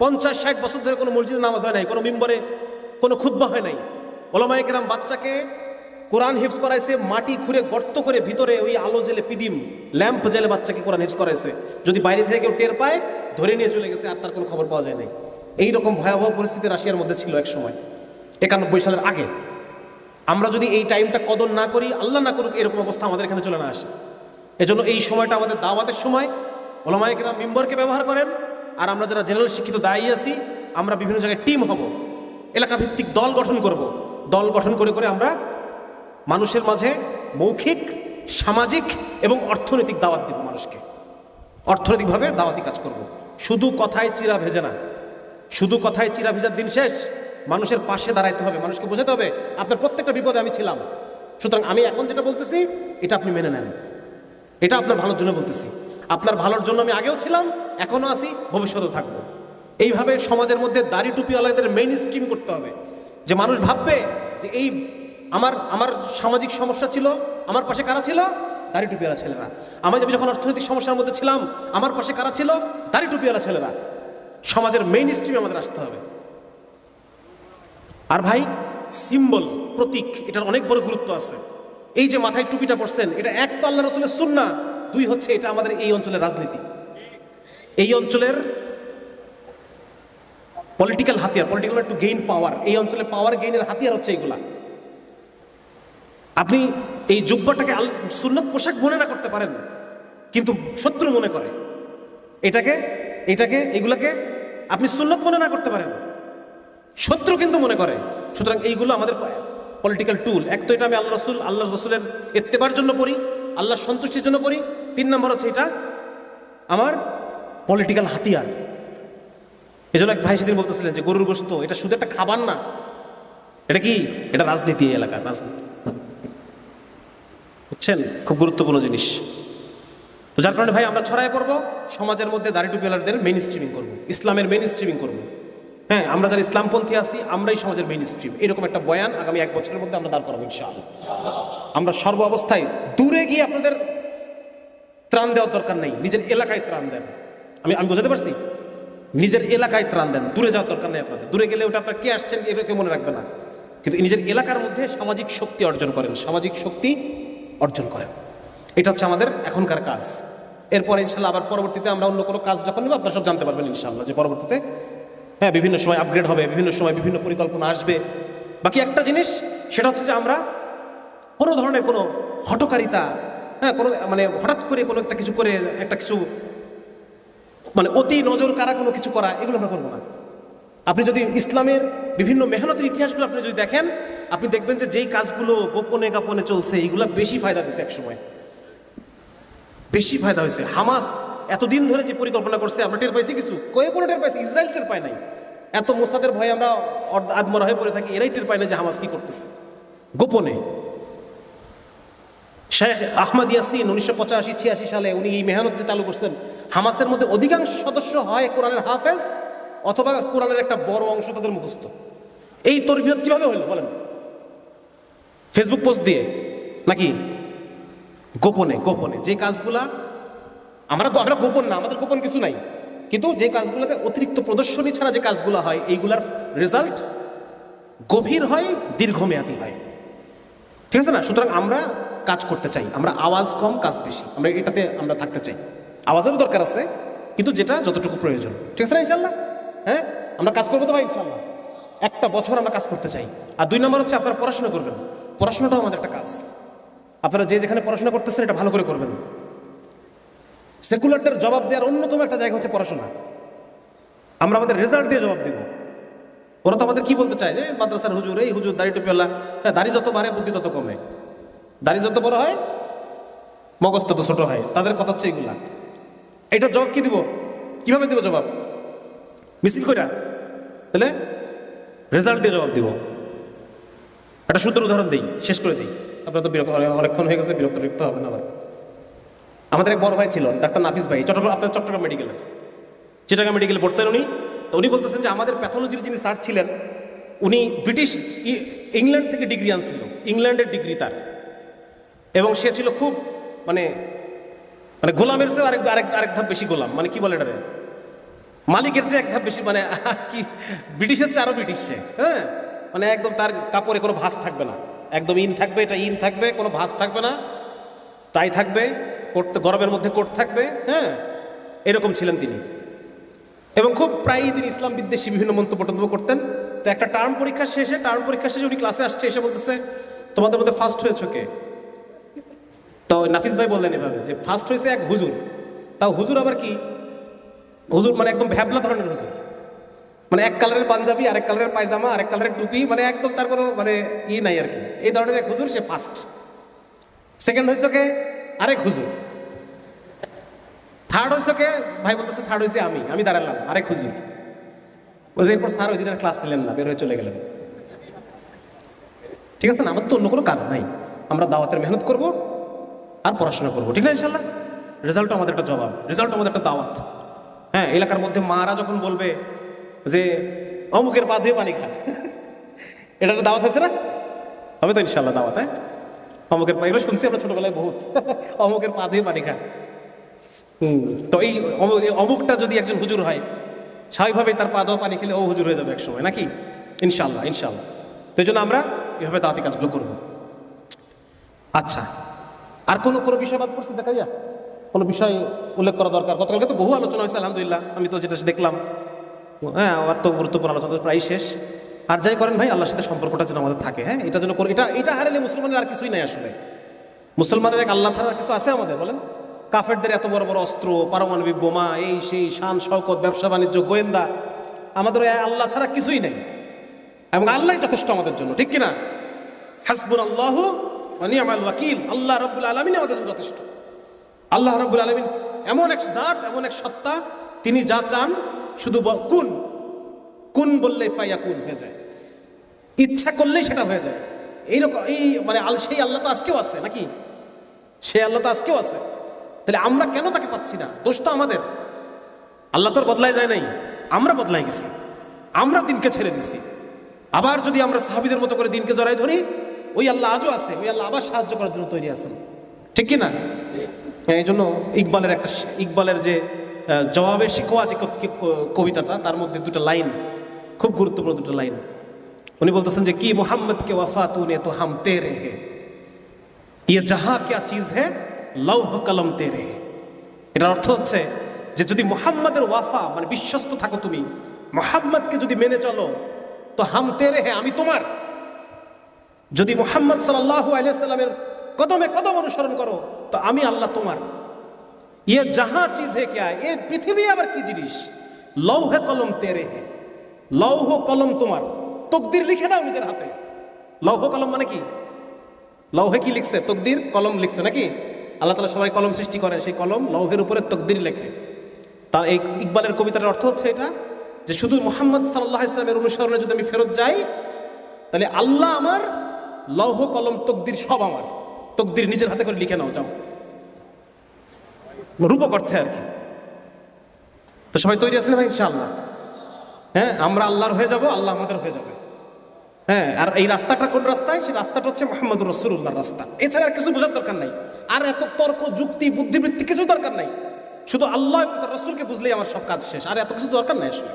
Speaker 1: 50-60 বছর ধরে কোনো মসজিদে নামাজ হয় নাই, কোনো মিম্বরে কোনো খুতবা হয় নাই। ওলামায়ে কেরাম বাচ্চাকে কোরআন হিফজ করাইছে, মাটি খুঁড়ে গর্ত করে ভিতরে ওই আলো জেলে, পিদিম ল্যাম্প জেলে বাচ্চাকে কোরআন হিফজ করাইছে। যদি বাইরে থেকে কেউ টের পায়, ধরে নিয়ে চলে গেছে, আর তার কোনো খবর পাওয়া যায় নাই। এইরকম ভয়াবহ পরিস্থিতি রাশিয়ার মধ্যে ছিল এক সময়, 91 সালের আগে। আমরা যদি এই টাইমটা কদর না করি, আল্লাহ না করুক এরকম অবস্থা আমাদের এখানে চলে না আসে। এজন্য এই সময়টা আমাদের দাওয়াতের সময়। ওলামায়ে কেরাম মিম্বরকে ব্যবহার করেন, আর আমরা যারা জেনারেল শিক্ষিত দায়ী আছি, আমরা বিভিন্ন জায়গায় টিম হব, এলাকা ভিত্তিক দল গঠন করব। দল গঠন করে করে আমরা মানুষের মাঝে মৌখিক, সামাজিক এবং অর্থনৈতিক দাওয়াত দিব। মানুষকে অর্থনৈতিকভাবে দাওয়াতি কাজ করব। শুধু কথায় চিরা ভেজে না, শুধু কথায় চিরা ভেজার দিন শেষ। মানুষের পাশে দাঁড়াইতে হবে, মানুষকে বোঝাতে হবে আপনার প্রত্যেকটা বিপদে আমি ছিলাম। সুতরাং আমি এখন যেটা বলতেছি, এটা আপনি মেনে নেন, এটা আপনার ভালোর জন্য বলতেছি। আপনার ভালোর জন্য আমি আগেও ছিলাম, এখনও আছি, ভবিষ্যতেও থাকবো। এইভাবে সমাজের মধ্যে দাড়ি টুপিওয়ালাদের মেইন স্ট্রিম করতে হবে, যে মানুষ ভাববে যে এই আমার আমার সামাজিক সমস্যা ছিল, আমার পাশে কারা ছিল? দাড়ি টুপিওয়ালা ছেলেরা। আমি যখন অর্থনৈতিক সমস্যার মধ্যে ছিলাম, আমার পাশে কারা ছিল? দাড়ি টুপিওয়ালা ছেলেরা। সমাজের মেইন স্ট্রিমে আমাদের আসতে হবে। আর ভাই, সিম্বল, প্রতীক, এটার অনেক বড় গুরুত্ব আছে। এই যে মাথায় টুপিটা পরছেন, এটা এক তো আল্লাহ রাসূলের সুন্নাহ, দুই হচ্ছে এটা আমাদের এই অঞ্চলের রাজনীতি, এই অঞ্চলের পলিটিক্যাল হাতিয়ার, পলিটিক্যাল টু গেইন পাওয়ার। এই অঞ্চলে পাওয়ার গেইনের হাতিয়ার হচ্ছে এইগুলা। আপনি এই জুব্বাটাকে সুন্নত পোশাক মনে না করতে পারেন, কিন্তু শত্রু মনে করে এগুলাকে আপনি সুন্নত মনে না করতে পারেন, শত্রু কিন্তু মনে করে। সুতরাং এইগুলো আমাদের পলিটিক্যাল টুল। এক তো এটা আমি আল্লাহ রসুলের ইত্তেবার জন্য পড়ি, আল্লাহর সন্তুষ্টির জন্য পড়ি। 3 নম্বর হচ্ছে এটা আমার পলিটিক্যাল হাতিয়ার। এই জন্য এক ভাই সেদিন বলতেছিলেন যে গরুর গোশত এটা শুধু একটা খাবার না, এটা কি? এটা রাজনীতি, এই এলাকার রাজনীতি, বুঝছেন? খুব গুরুত্বপূর্ণ জিনিস। তো যার কারণে ভাই আমরা ছড়ায় পড়বো, সমাজের মধ্যে দাড়ি টুপিওয়ালাদের মেইন স্ট্রিমিং করবো, ইসলামের মেইন স্ট্রিমিং করবো। হ্যাঁ, আমরা যারা ইসলামপন্থী আছি আমরাই সমাজের মেইন স্ট্রিম। এরকম একটা বয়ান আগামী 1 বছরের মধ্যে আমরা দাঁড় করাবো ইনশাআল্লাহ। আমরা সর্ব অবস্থায় দূরে গিয়ে আপনাদের ত্রাণ দেওয়ার দরকার নেই, নিজের এলাকায় ত্রাণ দেন। আমি বোঝাতে পারছি? নিজের এলাকায় ত্রাণ দেন, দূরে যাওয়ার দরকার নেই আপনাদের। দূরে গেলে ওটা আপনার কে আসছেন এটাকে মনে রাখবে না, কিন্তু নিজের এলাকার মধ্যে সামাজিক শক্তি অর্জন করেন, সামাজিক শক্তি অর্জন করেন। এটা হচ্ছে আমাদের এখনকার কাজ। এরপরে ইনশাল্লাহ আবার পরবর্তীতে আমরা অন্য কোনো কাজ যখন নেব আপনারা সব জানতে পারবেন ইনশাল্লাহ, যে পরবর্তীতে হ্যাঁ বিভিন্ন সময় আপগ্রেড হবে, বিভিন্ন সময় বিভিন্ন পরিকল্পনা আসবে। বাকি একটা জিনিস, সেটা হচ্ছে যে আমরা কোনো ধরনের কোনো হঠকারিতা, হ্যাঁ কোনো মানে হঠাৎ করে কোনো একটা কিছু করে একটা কিছু মানে অতি নজর কারা কোনো কিছু করা, এগুলো আমরা করবো না। আপনি যদি ইসলামের বিভিন্ন মেহনতের ইতিহাসগুলো আপনি যদি দেখেন, আপনি দেখবেন যে যেই কাজগুলো গোপনে গোপনে চলছে এইগুলো বেশি ফায়দা দিচ্ছে, এক সময় বেশি ফায়দা হয়েছে। হামাস এতদিন ধরে যে পরিকল্পনা করছে আমরা টের পাইছি কিছু, কোনো টের পাইছি? ইসরায়েল টের পায় নাই। এত মোসাদের ভয়ে আমরা আদমরা হয়ে পড়ে থাকি, এরাই টের পায় না যে হামাস কি করতেছে গোপনে। শেখ আহমদ ইয়াসিন 1985-86 সালে উনি এই মেহনত যে চালু করছেন, হামাসের মধ্যে অধিকাংশ সদস্য হয় কোরআনের হাফেজ অথবা কোরআনের একটা বড় অংশ তাদের মুখস্থ। এই তরবিয়ত কিভাবে হইল বলেন? ফেসবুক পোস্ট দিয়ে নাকি গোপনে? গোপনে যে কাজগুলা আমরা গোপন না, আমাদের গোপন কিছু নাই, কিন্তু যে কাজগুলোতে অতিরিক্ত প্রদর্শনী ছাড়া যে কাজগুলো হয় এইগুলার রেজাল্ট গভীর হয়, দীর্ঘমেয়াদী হয়, ঠিক আছে না? সুতরাং আমরা কাজ করতে চাই, আমরা আওয়াজ কম কাজ বেশি, আমরা এটাতে আমরা থাকতে চাই। আওয়াজেরও দরকার আছে, কিন্তু যেটা যতটুকু প্রয়োজন, ঠিক আছে না ইনশাল্লাহ? হ্যাঁ, আমরা কাজ করবো তো ভাই ইনশাল্লাহ। 1 বছর আমরা কাজ করতে চাই। আর 2 নম্বর হচ্ছে আপনারা পড়াশোনা করবেন। পড়াশোনাটাও আমাদের একটা কাজ। আপনারা যে যেখানে পড়াশোনা করতেছেন এটা ভালো করে করবেন। সেকুলারদের জবাব দেওয়ার অন্যতম একটা জায়গা হচ্ছে পড়াশোনা। আমরা আমাদের রেজাল্ট দিয়ে জবাব দেব। ওরা তো আমাদের কি বলতে চায় যে মাদ্রাসার হুজুর, এই হুজুর দাড়ি টুপিওয়ালা। দাড়ি যত বাড়ে বুদ্ধি তত কমে, দাড়ি যত বড় হয় মগজ তত ছোট হয়, তাদের কথা হচ্ছে এইগুলা। এইটার জবাব কি দিব? কিভাবে দিব জবাব? মিছিল কইরা? তাহলে রেজাল্ট দিয়ে জবাব দিব। একটা সুন্দর উদাহরণ দিই, শেষ করে দিই। আপনার তো অনেকক্ষণ হয়ে গেছে, বিরক্ত হবে না আবার। আমাদের এক বড় ভাই ছিল ডাক্তার নাফিস ভাই, চট্টগ্রাম মেডিকেলের, চিটাগাং মেডিকেলে পড়তেন উনি। তো উনি বলতেছেন যে আমাদের প্যাথোলজির যিনি স্যার ছিলেন উনি ইংল্যান্ড থেকে ডিগ্রি আনছিল, ইংল্যান্ডের ডিগ্রি তার, এবং সে ছিল খুব মানে মানে গোলামের চেয়ে আরেক ধাপ বেশি গোলাম, মানে কি বলে এটারে, মালিকের চেয়ে 1 ধাপ বেশি, মানে কি ব্রিটিশের চেয়ে আরো ব্রিটিশ সে। হ্যাঁ, মানে একদম তার কাপড়ে কোনো ভাঁজ থাকবে না, একদম ইন থাকবে, এটা ইন থাকবে, কোনো ভাঁজ থাকবে না, টাই থাকবে, গরমের মধ্যে কোট থাকবে। হ্যাঁ, এরকম ছিলেন তিনি, এবং খুব প্রায়ই তিনি ইসলাম বিদ্বেষী বিভিন্ন মন্তব্য করতেন। তো একটা টার্ম পরীক্ষা শেষে উনি ক্লাসে আসছে, এসে বলতেছে তোমাদের মধ্যে ফার্স্ট হয়েছে কে? তো নাফিস ভাই বললেন এভাবে যে ফার্স্ট হয়েছে এক হুজুর। তাও হুজুর আবার কি হুজুর, মানে একদম ভ্যাবলা ধরনের হুজুর, মানে 1 কালারের পাঞ্জাবি, আরেক কালারের পায়জামা, আরেক কালারের টুপি, মানে একদম তার কোনো মানে নাই আর কি, এই ধরনের এক হুজুর, সে ফার্স্ট। সেকেন্ড হয়েছে কে? আরেক হুজুর। থার্ড হয়েছে কে? ভাই বলতেছে থার্ড হয়েছে আমি দাঁড়ালাম, আরেক হুজুর। বলছে এরপর স্যার ওই দিন আর ক্লাস নিলেন না, বের হয়ে চলে গেলেন। ঠিক আছে না? আমাদের তো অন্য কোনো কাজ নাই, আমরা দাওয়াতের মেহনত করব আর পড়াশোনা করবো, ঠিক না ইনশাল্লাহ? রেজাল্টও আমাদের একটা জবাব, রেজাল্ট আমাদের একটা দাওয়াত। হ্যাঁ, এলাকার মধ্যে মারা যখন বলবে যে অমুকের পা ধুয়ে পানি খা, এটা একটা দাওয়াত হয়েছে না? হবে তো ইনশাল্লাহ দাওয়াত? হ্যাঁ, অমুকের পা, এগুলো শুনছি আমরা ছোটবেলায় বহুত, অমুকের পা দিয়ে পানি খায়। তো এই অমুকটা যদি একজন হুজুর হয়, স্বাভাবিকভাবেই তার পা দেওয়া পানি খেলে ও হুজুর হয়ে যাবে এক সময়, নাকি? ইনশাল্লাহ ইনশাল্লাহ। তো এই জন্য আমরা এভাবে দাওয়াতি কাজগুলো করবো। আচ্ছা, আর কোনো বিষয় বাদ পড়ছি দেখা যায়, কোনো বিষয় উল্লেখ করা দরকার? গতকালকে তো বহু আলোচনা হয়েছে আলহামদুলিল্লাহ, আমি তো যেটা দেখলাম। হ্যাঁ, আমার তো গুরুত্বপূর্ণ আলোচনা প্রায় শেষ। আর যাই করেন ভাই, আল্লাহর সাথে সম্পর্কটা যেন আমাদের থাকে। হ্যাঁ, এটা যেন এটা হারালে মুসলমানের আর কিছুই নাই আসলে। মুসলমানের এক আল্লাহ ছাড়া আর কিছু আছে আমাদের? বলেন। কাফেরদের এত বড় বড় অস্ত্র, পারমাণবিক বোমা, এই সেই, শান শওকত, ব্যবসা বাণিজ্য, গোয়েন্দা, আমাদের আল্লাহ ছাড়া কিছুই নেই। এবং আল্লাহই যথেষ্ট আমাদের জন্য, ঠিক কিনা? হাসবুনাল্লাহু ওয়া নি'মাল ওয়াকিল। আল্লাহ রাব্বুল আলামিন আমাদের জন্য যথেষ্ট। আল্লাহ রাব্বুল আলামিন এমন এক জাত, এমন এক সত্তা, তিনি যা চান শুধু কুন কুন বললে ফায়াকুন হয়ে যায়, ইচ্ছা করলেই সেটা হয়ে যায়। এইরকম মানে সেই আল্লাহ তো আজকেও আছে, নাকি? সেই আল্লাহ তো আজকেও আছে। তাহলে আমরা কেন তাকে পাচ্ছি না? দোষ তো আমাদের। আল্লাহ তো বদলায় যায় নাই, আমরা বদলাই গেছি, আমরা দিনকে ছেড়ে দিছি। আবার যদি আমরা সাহাবীদের মতো করে দিনকে জড়াই ধরি, ওই আল্লাহ আজও আছে, ওই আল্লাহ আবার সাহায্য করার জন্য তৈরি আছেন, ঠিক কিনা? এই জন্য ইকবালের যে জবাবের শিকোয়া যে কবিতাটা, তার মধ্যে দুটো লাইন খুব গুরুত্বপূর্ণ, দুটো লাইন। উনি বলতেছেন যে, কি মোহাম্মদ কে ওয়াফা তूने तो हम तेरे हैं, ये जहां क्या चीज है লৌহ কলম তেরে। এটার অর্থ হচ্ছে যে যদি মুহাম্মাদের ওয়াফা মানে বিশ্বস্ত থাকো, তুমি মুহাম্মদকে যদি মেনে চলো, তো হাম তেরে হে, আমি তোমার। যদি মুহাম্মদ সাল্লাল্লাহু আলাইহি সাল্লামের কদমে কদম অনুসরণ করো, তো আমি আল্লাহ তোমার। ইয়ে জাহা চিজ হে ক্যা, এই পৃথিবী আবার কি জিনিস? লৌহ কলম তেরে হে, লৌহ কলম তোমার, তকদির লিখে নাও নিজের হাতে। লৌহ কলম মানে কি? লৌহে কি লিখছে? তকদির, কলম লিখছে, নাকি? আল্লাহ তাআলা সবাই কলম সৃষ্টি করেন, সেই কলম লৌহের উপরে তকদির লেখে। তার এই ইকবালের কবিতার অর্থ হচ্ছে এটা, যে শুধু মুহাম্মদ সাল্লাল্লাহু আলাইহি ওয়াসাল্লামের অনুসরণে যদি আমি ফেরত যাই, তাহলে আল্লাহ আমার, লৌহ কলম তকদির সব আমার। তকদির নিজের হাতে করে লিখে নাও, যাও, রূপক অর্থে আর কি। তো সবাই তৈরি আছেন ভাই ইনশাআল্লাহ? হ্যাঁ, আমরা আল্লাহর হয়ে যাব, আল্লাহ আমাদের হয়ে যাবে। হ্যাঁ, আর এই রাস্তাটা কোন রাস্তায়? সেই রাস্তাটা হচ্ছে মুহাম্মদুর রাসূলুল্লাহর রাস্তা। এছাড়া আর কিছু বোঝার দরকার নাই, আর এত তর্ক যুক্তি বুদ্ধিবৃত্তি কিছু দরকার নাই। শুধু আল্লাহ এবং তার রাসূলকে বুঝলেই আমার সব কাজ শেষ, আর এত কিছু দরকার নাই আসলে।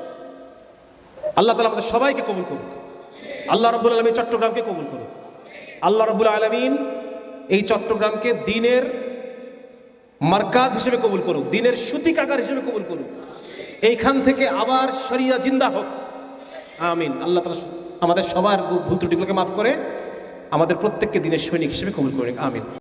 Speaker 1: আল্লাহ তাআলা আমাদের সবাইকে কবুল করুক। আল্লাহ রাব্বুল আলামিন চট্টগ্রামকে কবুল করুক। আল্লাহ রাব্বুল আলামিন এই চট্টগ্রামকে দ্বীনের মারকাজ হিসেবে কবুল করুক, দ্বীনের সূতিকাগার হিসেবে কবুল করুক। এইখান থেকে আবার শরিয়া জিন্দা হোক, আমিন। আল্লাহ তাআলা আমাদের সবার ভুল ত্রুটিগুলোকে মাফ করে আমাদের প্রত্যেককে দ্বীনের সৈনিক হিসেবে কবুল করুক, আমিন।